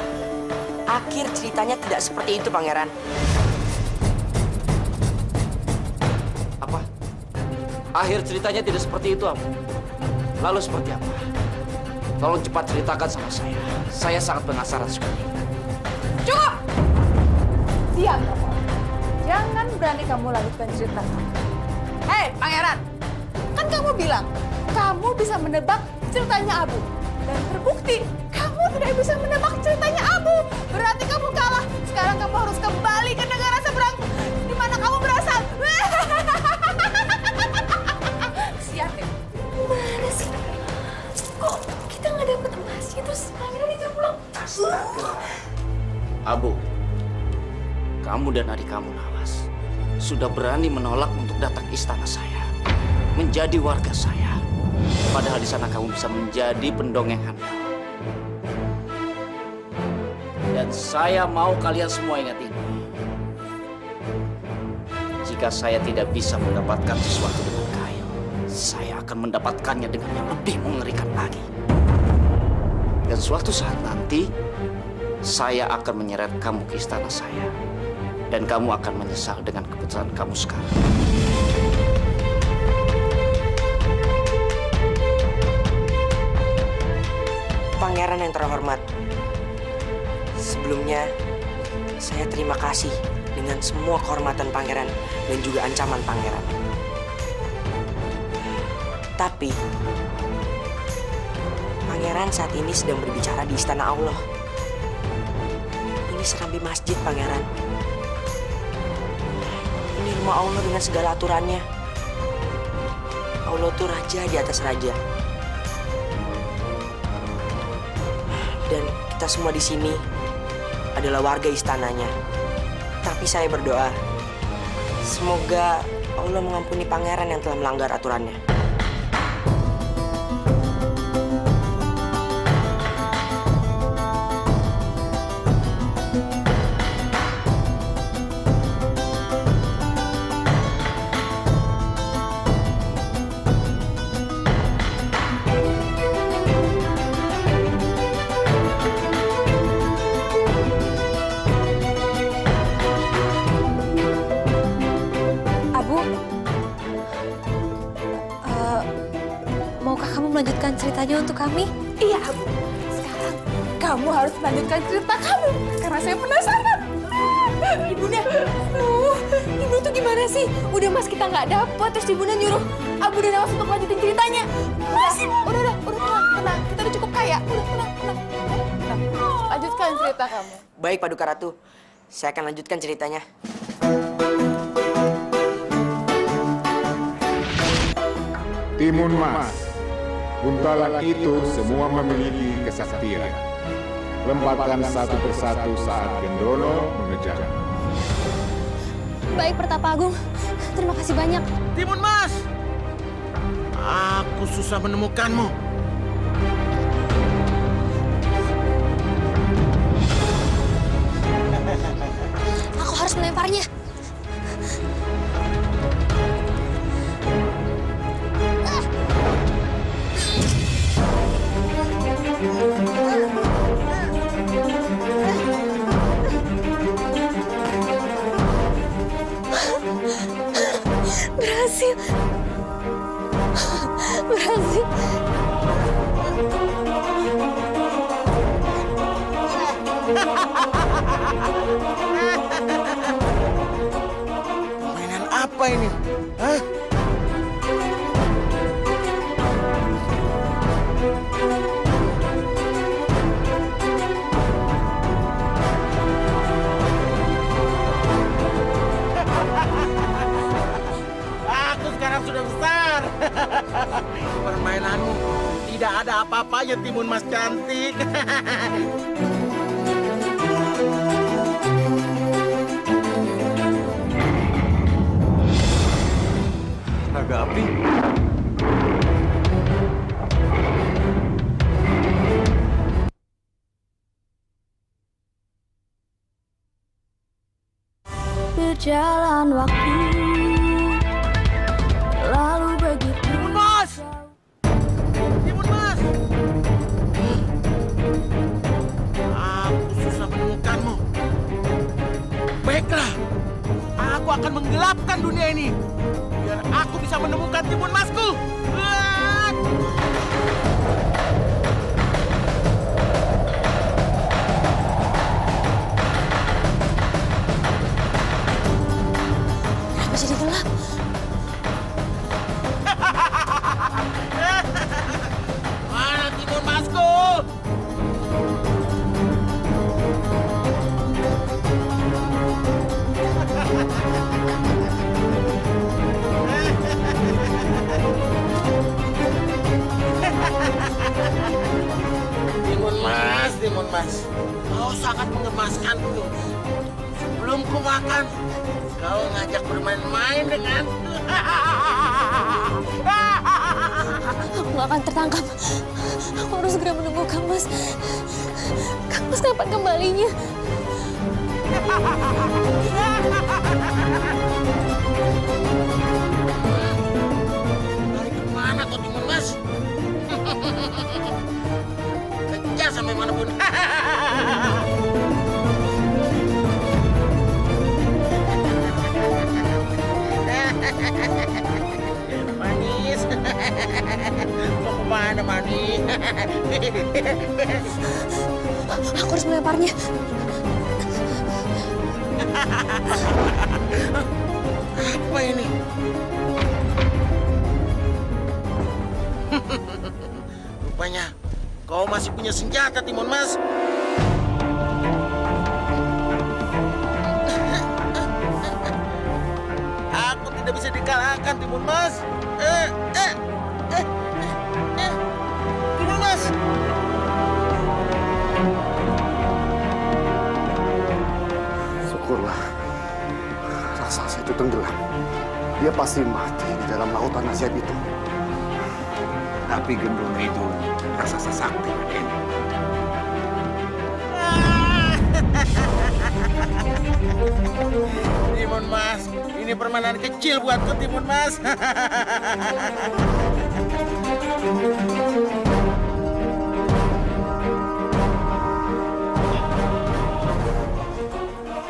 akhir ceritanya tidak seperti itu, Pangeran. Apa? Akhir ceritanya tidak seperti itu, Abu. Lalu seperti apa? Tolong cepat ceritakan sama saya. Saya sangat penasaran sekali. Cukup! Diam kamu. Jangan berani kamu lanjutkan cerita. Hei, Pangeran. Kan kamu bilang, kamu bisa menebak ceritanya Abu. Dan terbukti, kamu tidak bisa menebak ceritanya Abu. Berarti kamu kalah. Sekarang kamu harus kembali ke negara seberang. Di mana kamu berasal. Siap ya? Gimana sih? Kok kita nggak dapet emasnya terus Pangeran itu pulang? Abu, kamu dan adik kamu Nawas sudah berani menolak untuk datang ke istana saya, menjadi warga saya. Padahal di sana kamu bisa menjadi pendongeng handal. Dan saya mau kalian semua ingat ini. Jika saya tidak bisa mendapatkan sesuatu dengan kail, saya akan mendapatkannya dengan yang lebih mengerikan lagi. Dan suatu saat nanti, saya akan menyeret kamu ke istana saya. Dan kamu akan menyesal dengan keputusan kamu sekarang. Pangeran yang terhormat, sebelumnya saya terima kasih dengan semua kehormatan Pangeran dan juga ancaman Pangeran. Tapi, Pangeran saat ini sedang berbicara di istana Allah. Ini serambi masjid, Pangeran. Ini rumah Allah dengan segala aturannya. Allah tuh raja di atas raja. Dan kita semua di sini adalah warga istananya. Tapi saya berdoa, semoga Allah mengampuni Pangeran yang telah melanggar aturannya. Maukah kamu melanjutkan ceritanya untuk kami? Iya, Abu. Sekarang kamu harus melanjutkan cerita kamu. Karena saya penasaran. Ibunda, Ibu tuh gimana sih? Udah Mas kita nggak dapet, terus Ibunda nyuruh Abu dan Nawas untuk lanjutin ceritanya. Mas, udah, tenang. Kita udah cukup kaya. Udah, tenang. Lanjutkan cerita kamu. Baik, Paduka Ratu. Saya akan lanjutkan ceritanya. Timun Mas, buntalan itu semua memiliki kesaktian. Lembapkan satu persatu saat Gendrono mengejar. Baik, Pertapa Agung. Terima kasih banyak. Timun Mas! Aku susah menemukanmu. Aku harus melemparnya. Berhasil. Mainan apa ini? Hah? Aku sekarang sudah besar. Permainanmu tidak ada apa-apanya, Timun Mas cantik. Naga api? Berjalan waktu lalu begitu. Timun Mas! Timun Mas! Aku susah menemukanmu. Baiklah, aku akan menggelapkan dunia ini biar aku bisa menemukan Timun Masku. Kenapa jadi gelap? Mana Timun Masku? Timun Mas, kau sangat mengemaskanku. Sebelum ku makan, kau ngajak bermain-main denganku. Aku gak akan tertangkap. Aku harus segera menunggu Kang Mas. Kang Mas kapan kembalinya? Lari kemana kau Timun Mas? Kejar sampai manapun. Manis. Mau kemana manis? Aku harus melemparnya. Apa ini? Rupanya kau masih punya senjata, Timun Mas. Aku tidak bisa dikalahkan, Timun Mas. Timun Mas. Syukurlah raksasa itu tenggelam. Dia pasti mati di dalam lautan ajaib itu. Tapi Gendong itu raksasa sakti, Raden. Timun Mas, ini permainan kecil buatku, Timun Mas.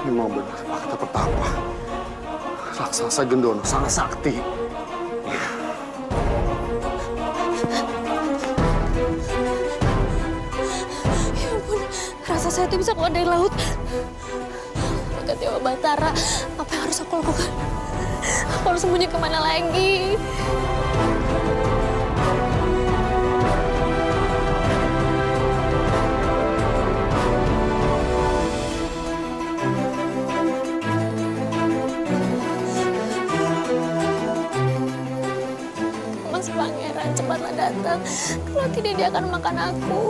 Memang benar fakta pertama. Raksasa Gendono sangat sakti. Ya ampun, raksasa itu bisa keluar dari laut. Dekat Dewa Batara, apa yang harus aku lakukan? Aku harus sembunyi kemana lagi? Mas Pangeran, cepatlah datang. Kalau tidak, dia akan makan aku.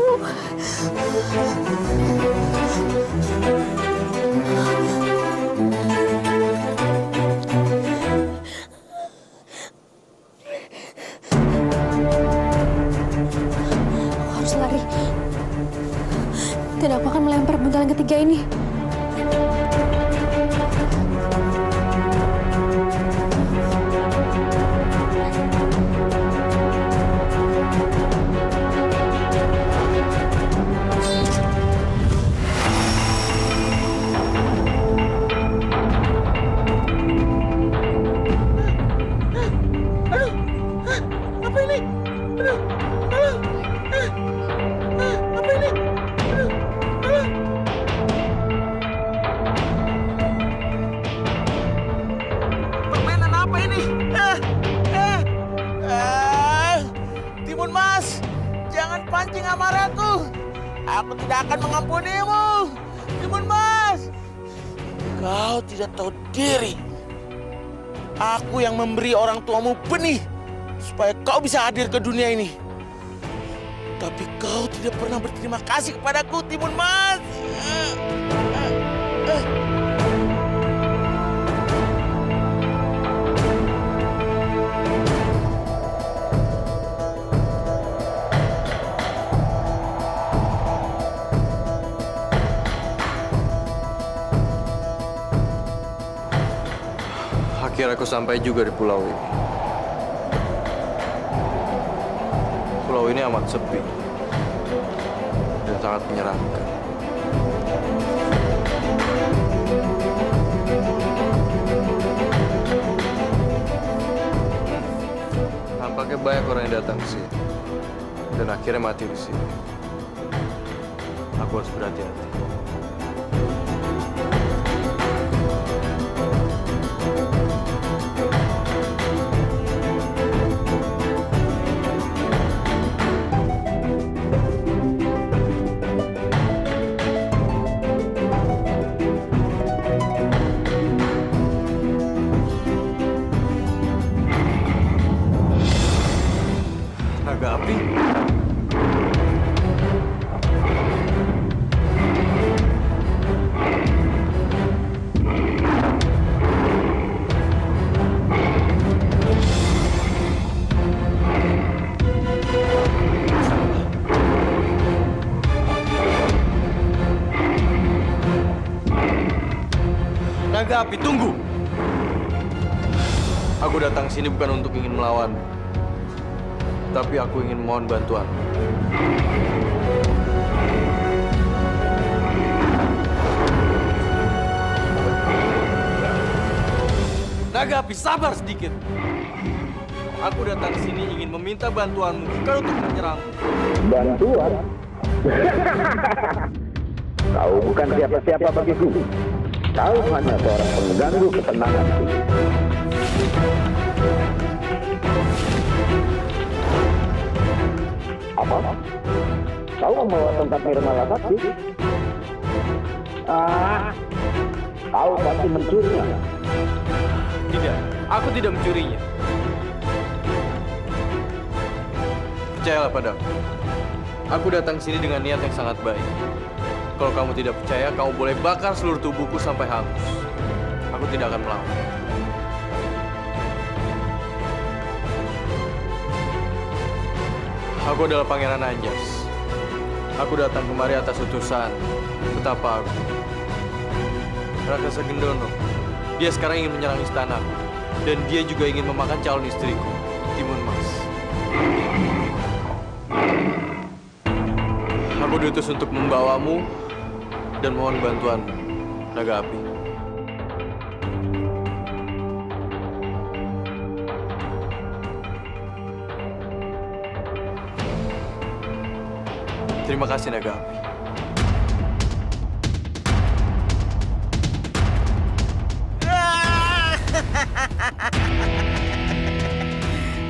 Aku harus lari. Tidak, aku akan melempar buntalan ketiga ini. Apa ini? Apa ini? Permainan apa ini? Timun Mas, jangan pancing amarahku. Aku tidak akan mengampunimu. Timun Mas, kau tidak tahu diri. Aku yang memberi orang tuamu benih supaya kau bisa hadir ke dunia ini. Tapi kau tidak pernah berterima kasih kepadaku, Timun Mas. Akhirnya aku sampai juga di pulau ini. Pulau ini amat sepi dan sangat menyeramkan. Nampaknya banyak orang yang datang ke sini dan akhirnya mati di sini. Aku harus berhati-hati. Naga api? Naga api, tunggu! Aku datang sini bukan untuk ingin melawan, tapi aku ingin mohon bantuan. Naga api, sabar sedikit. Aku datang sini ingin meminta bantuanmu, bukan untuk menyerangmu. Bantuan? Kau bukan siapa-siapa bagiku. Kau hanya seorang pengganggu ketenanganku. Apa? Kau membawa tongkat Nirmala Sakti? Kau pasti mencurinya. Tidak, aku tidak mencurinya. Percayalah padaku. Aku datang sini dengan niat yang sangat baik. Kalau kamu tidak percaya, kamu boleh bakar seluruh tubuhku sampai hangus. Aku tidak akan melawan. Aku adalah Pangeran Anjas. Aku datang kemari atas utusan Betapa Agung. Rakasa Gendono. Dia sekarang ingin menyerang istanaku. Dan dia juga ingin memakan calon istriku, Timun Mas. Aku diutus untuk membawamu dan mohon bantuanmu, Naga Api. Terima kasih, Naga Api.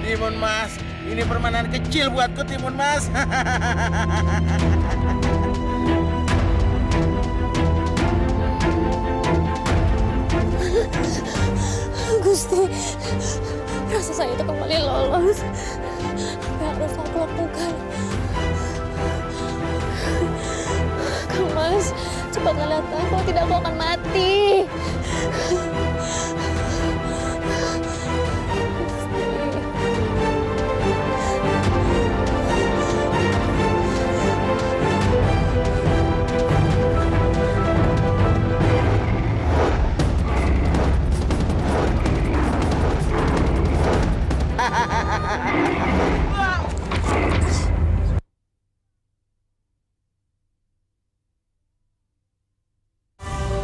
Timun Mas, ini permainan kecil buatku, Timun Mas. Gusti, rasa saya itu kembali lolos. Apa yang harus aku lakukan? Kang Mas, cepat lihat kalau tidak aku akan mati.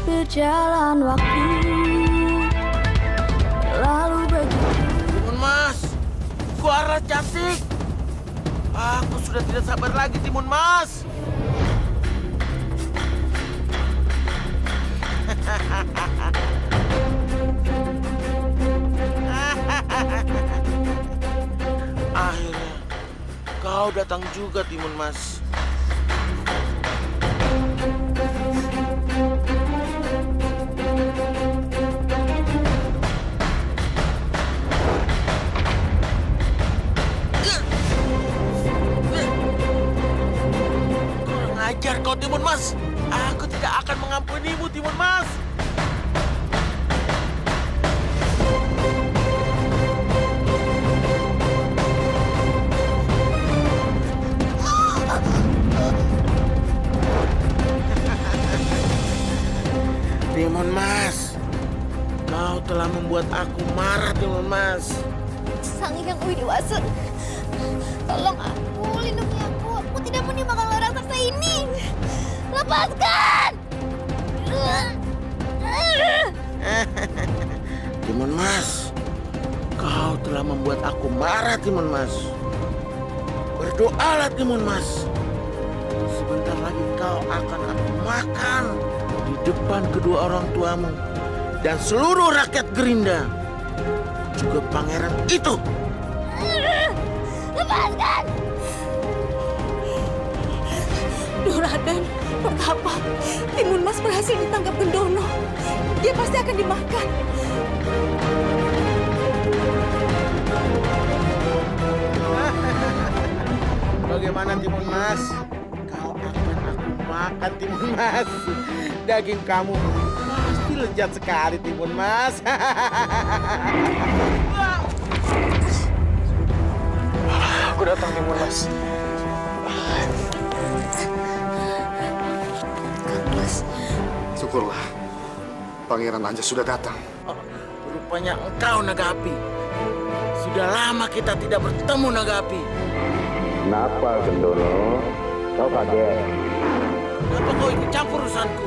Berjalan waktu lalu begitu. Timun Mas, suara cantik. Aku sudah tidak sabar lagi, Timun Mas. Akhirnya kau datang juga, Timun Mas. Kurang ajar kau, Timun Mas. Aku tidak akan mengampunimu, Timun Mas. Timun Mas, kau telah telah membuat aku marah, Timun Mas. Sang Hyang Widiwasa, tolong aku, lindungi aku. Aku tidak mau dimakan oleh raksasa ini. Lepaskan! Timun Mas, kau telah membuat aku marah, Timun Mas. Berdoalah, Timun Mas. Sebentar lagi kau akan aku makan di depan kedua orang tuamu dan seluruh rakyat Gerinda, juga pangeran itu. Lepaskan! Raden, betapa Timun Mas berhasil ditangkap Gendono. Dia pasti akan dimakan. Bagaimana, Timun Mas? Kau akan aku makan, Timun Mas. Daging kamu pasti lezat sekali, Timun Mas. Aku datang, Timun Mas. Syukurlah, Pangeran Anjas sudah datang. Rupanya engkau, Naga Api. Sudah lama kita tidak bertemu, Naga Api. Kenapa, Gendono? Kau kaget? Kenapa kau ikut campur urusanku?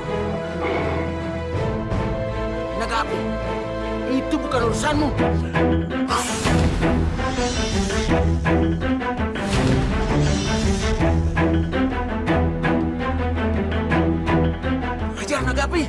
Naga Api, itu bukan urusanmu. Ajar, Naga Api.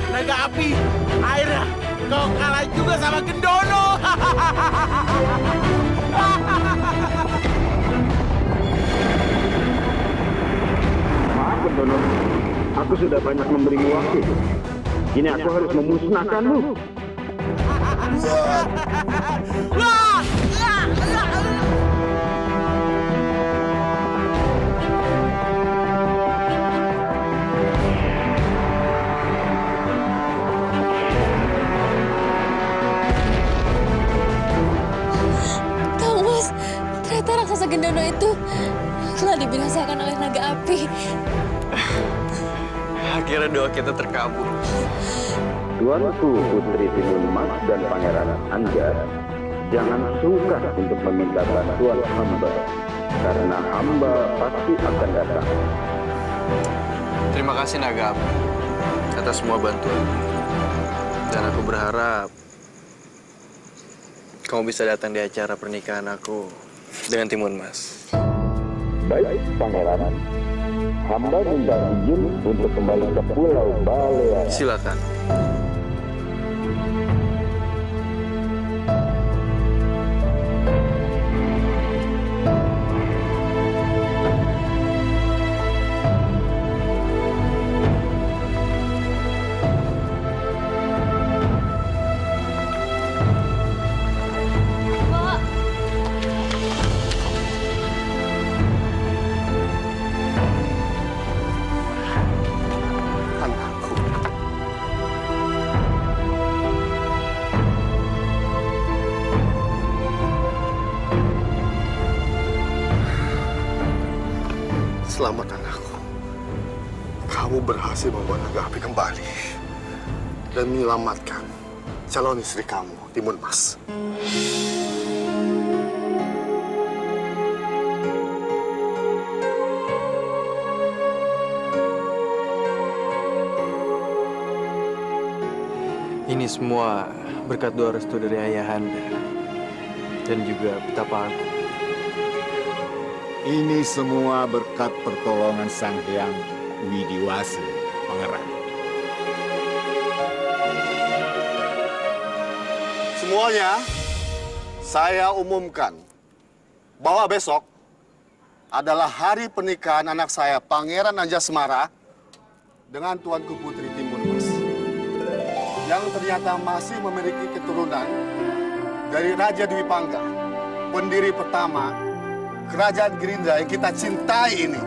Naga Api, akhirnya kau kalah juga sama Gendono. Maaf, Gendono. Aku sudah banyak memberimu waktu. Kini aku harus memusnahkanmu. Kang Mas, ternyata raksasa Gendono itu telah dibinasakan oleh naga api. Akhirnya doa kita terkabul. Tuanku Putri Timun Mas dan Pangeran Anjas, jangan sungkan untuk meminta bantuan hamba, karena hamba pasti akan datang. Terima kasih Naga Api atas semua bantuan. Dan aku berharap kamu bisa datang di acara pernikahan aku dengan Timun Mas. Baik, Pangeran. Hamba minta izin untuk kembali ke Pulau Balea. Silakan. Selamat anakku. Kamu berhasil membawa Naga Api kembali dan menyelamatkan calon istri kamu, Timun Mas. Ini semua berkat doa restu dari Ayahanda dan juga betapa aku. Ini semua berkat pertolongan Sang Hyang Widiwasa, Pangeran. Semuanya Saya umumkan bahwa besok adalah hari pernikahan anak saya, Pangeran Anjasmara, dengan Tuanku Putri Timun Mas, yang ternyata masih memiliki keturunan dari Raja Dwi Pangga, pendiri pertama Kerajaan Gerindra yang kita cintai ini.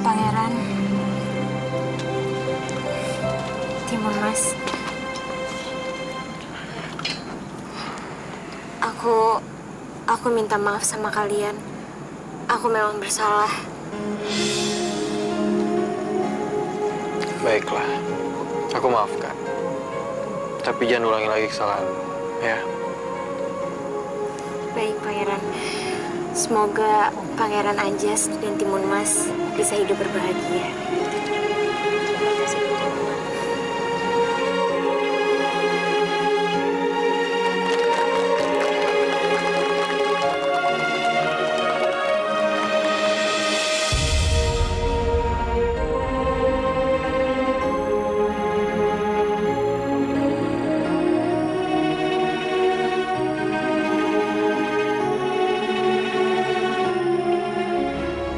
Pangeran, Timun Mas, aku minta maaf sama kalian. Aku memang bersalah. Baiklah, aku maafkan. Tapi jangan ulangi lagi kesalahan, ya. Baik, Pangeran. Semoga Pangeran Anjas dan Timun Mas bisa hidup berbahagia.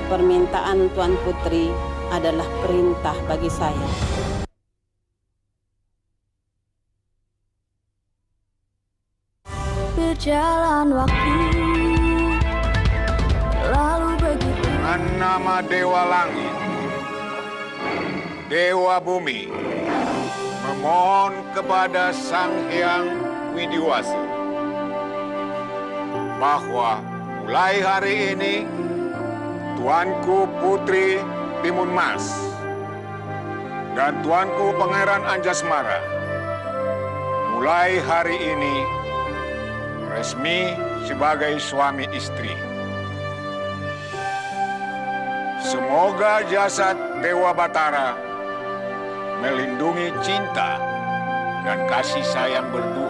Permintaan Tuan Putri adalah perintah bagi saya. Berjalan waktu lalu begitu. Dengan nama Dewa Langit, Dewa Bumi, memohon kepada Sang Hyang Widiwasa bahwa mulai hari ini Tuanku Putri Timun Mas dan Tuanku Pangeran Anjasmara mulai hari ini resmi sebagai suami istri. Semoga jasad Dewa Batara melindungi cinta dan kasih sayang berdua.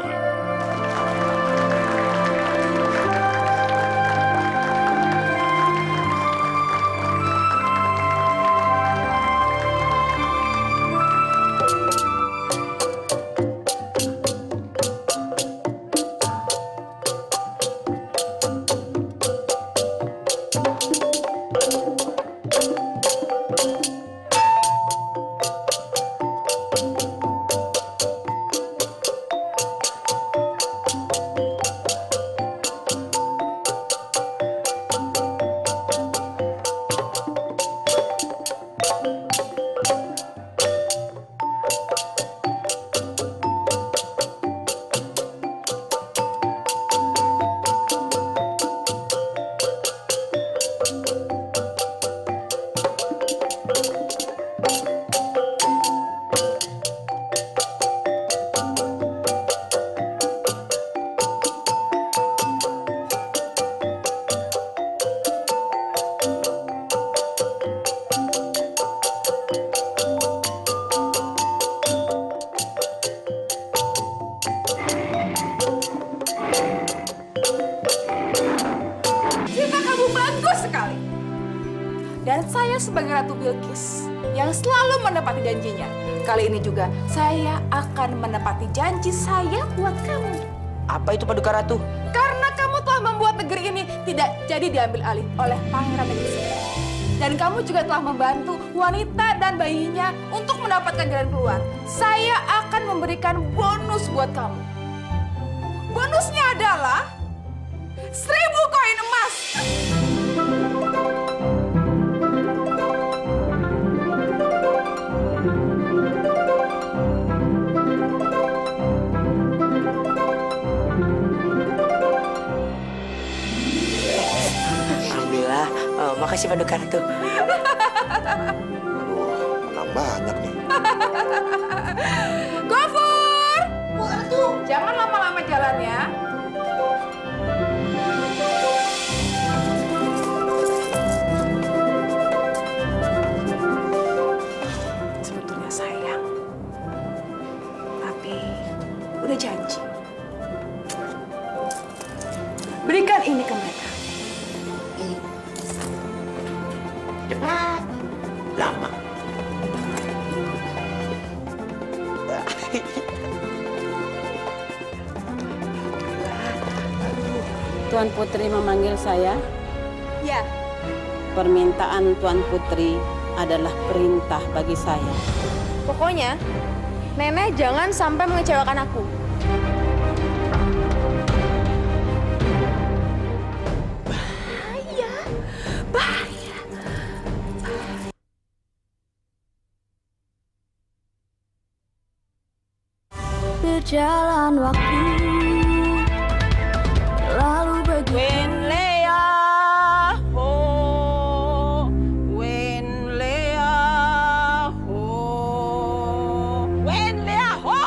Dan saya sebagai Ratu Bilqis yang selalu menepati janjinya. Kali ini juga saya akan menepati janji saya buat kamu. Apa itu Paduka Ratu? Karena kamu telah membuat negeri ini tidak jadi diambil alih oleh Pangeran Negeri. Dan kamu juga telah membantu wanita dan bayinya untuk mendapatkan jalan keluar. Saya akan memberikan bonus buat kamu. Bonusnya adalah 1000 koin emas. Alhamdulillah. Makasih Paduka Ratu. Menang banyak nih. Gofur! Jangan lama-lama jalan ya. Sebetulnya sayang. Tapi udah janji. Berikan ini ke mereka. Cepat. Lama. Tuan Putri memanggil saya. Ya. Permintaan Tuan Putri adalah perintah bagi saya. Pokoknya, Nenek jangan sampai mengecewakan aku. Bahaya. Bahaya. Berjalan waktu lalu begitu. Wen Lea ho, Wen Lea ho, Wen Lea ho.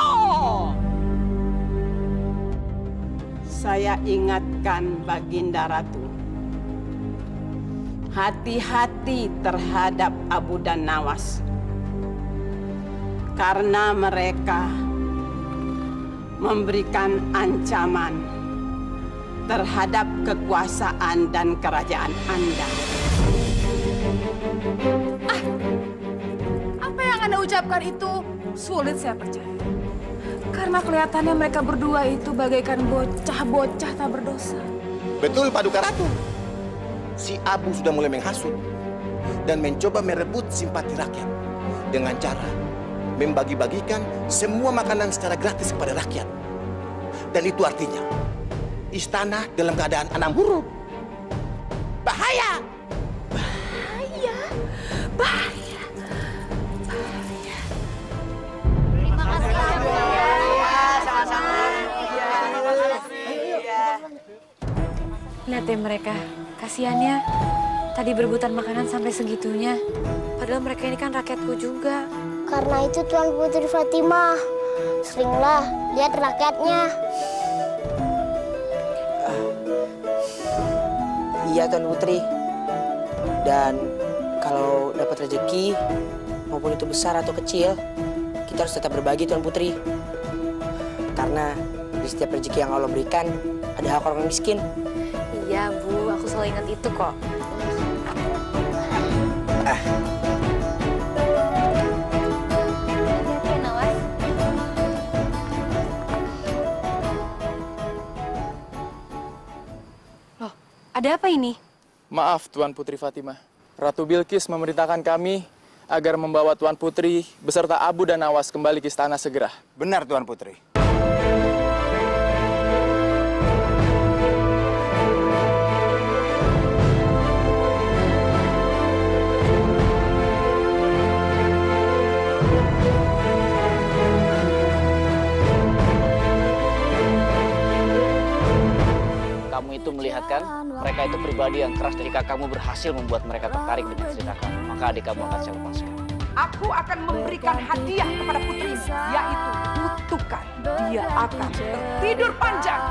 Saya ingatkan Baginda Ratu, hati-hati terhadap Abu dan Nawas, karena mereka memberikan ancaman terhadap kekuasaan dan kerajaan Anda. Apa yang Anda ucapkan itu sulit saya percaya. Karena kelihatannya mereka berdua itu bagaikan bocah-bocah tak berdosa. Betul, Paduka Ratu. Si Abu sudah mulai menghasut dan mencoba merebut simpati rakyat dengan cara membagi-bagikan semua makanan secara gratis kepada rakyat. Dan itu artinya istana dalam keadaan anam huruf. Bahaya! Bahaya. Bahaya. Bahaya. Terima kasih ya. Sama-sama. Lihat deh mereka, kasihannya tadi berebutan makanan sampai segitunya. Padahal mereka ini kan rakyatku juga. Karena itu Tuan Putri Fatimah seringlah lihat rakyatnya. Iya Tuan Putri. Dan kalau dapat rezeki, maupun itu besar atau kecil, kita harus tetap berbagi Tuan Putri. Karena di setiap rezeki yang Allah berikan, ada hak orang miskin. Iya Bu, aku selalu ingat itu kok. Ada apa ini? Maaf Tuan Putri Fatimah. Ratu Bilqis memerintahkan kami agar membawa Tuan Putri beserta Abu dan Nawas kembali ke istana segera. Benar, Tuan Putri. Kamu itu melihat kan, mereka itu pribadi yang keras. Jika kamu berhasil membuat mereka tertarik dengan cerita kamu, maka adik kamu akan saya lepaskan. Aku akan memberikan hadiah kepada putrimu, yaitu kutukan. Dia akan tertidur panjang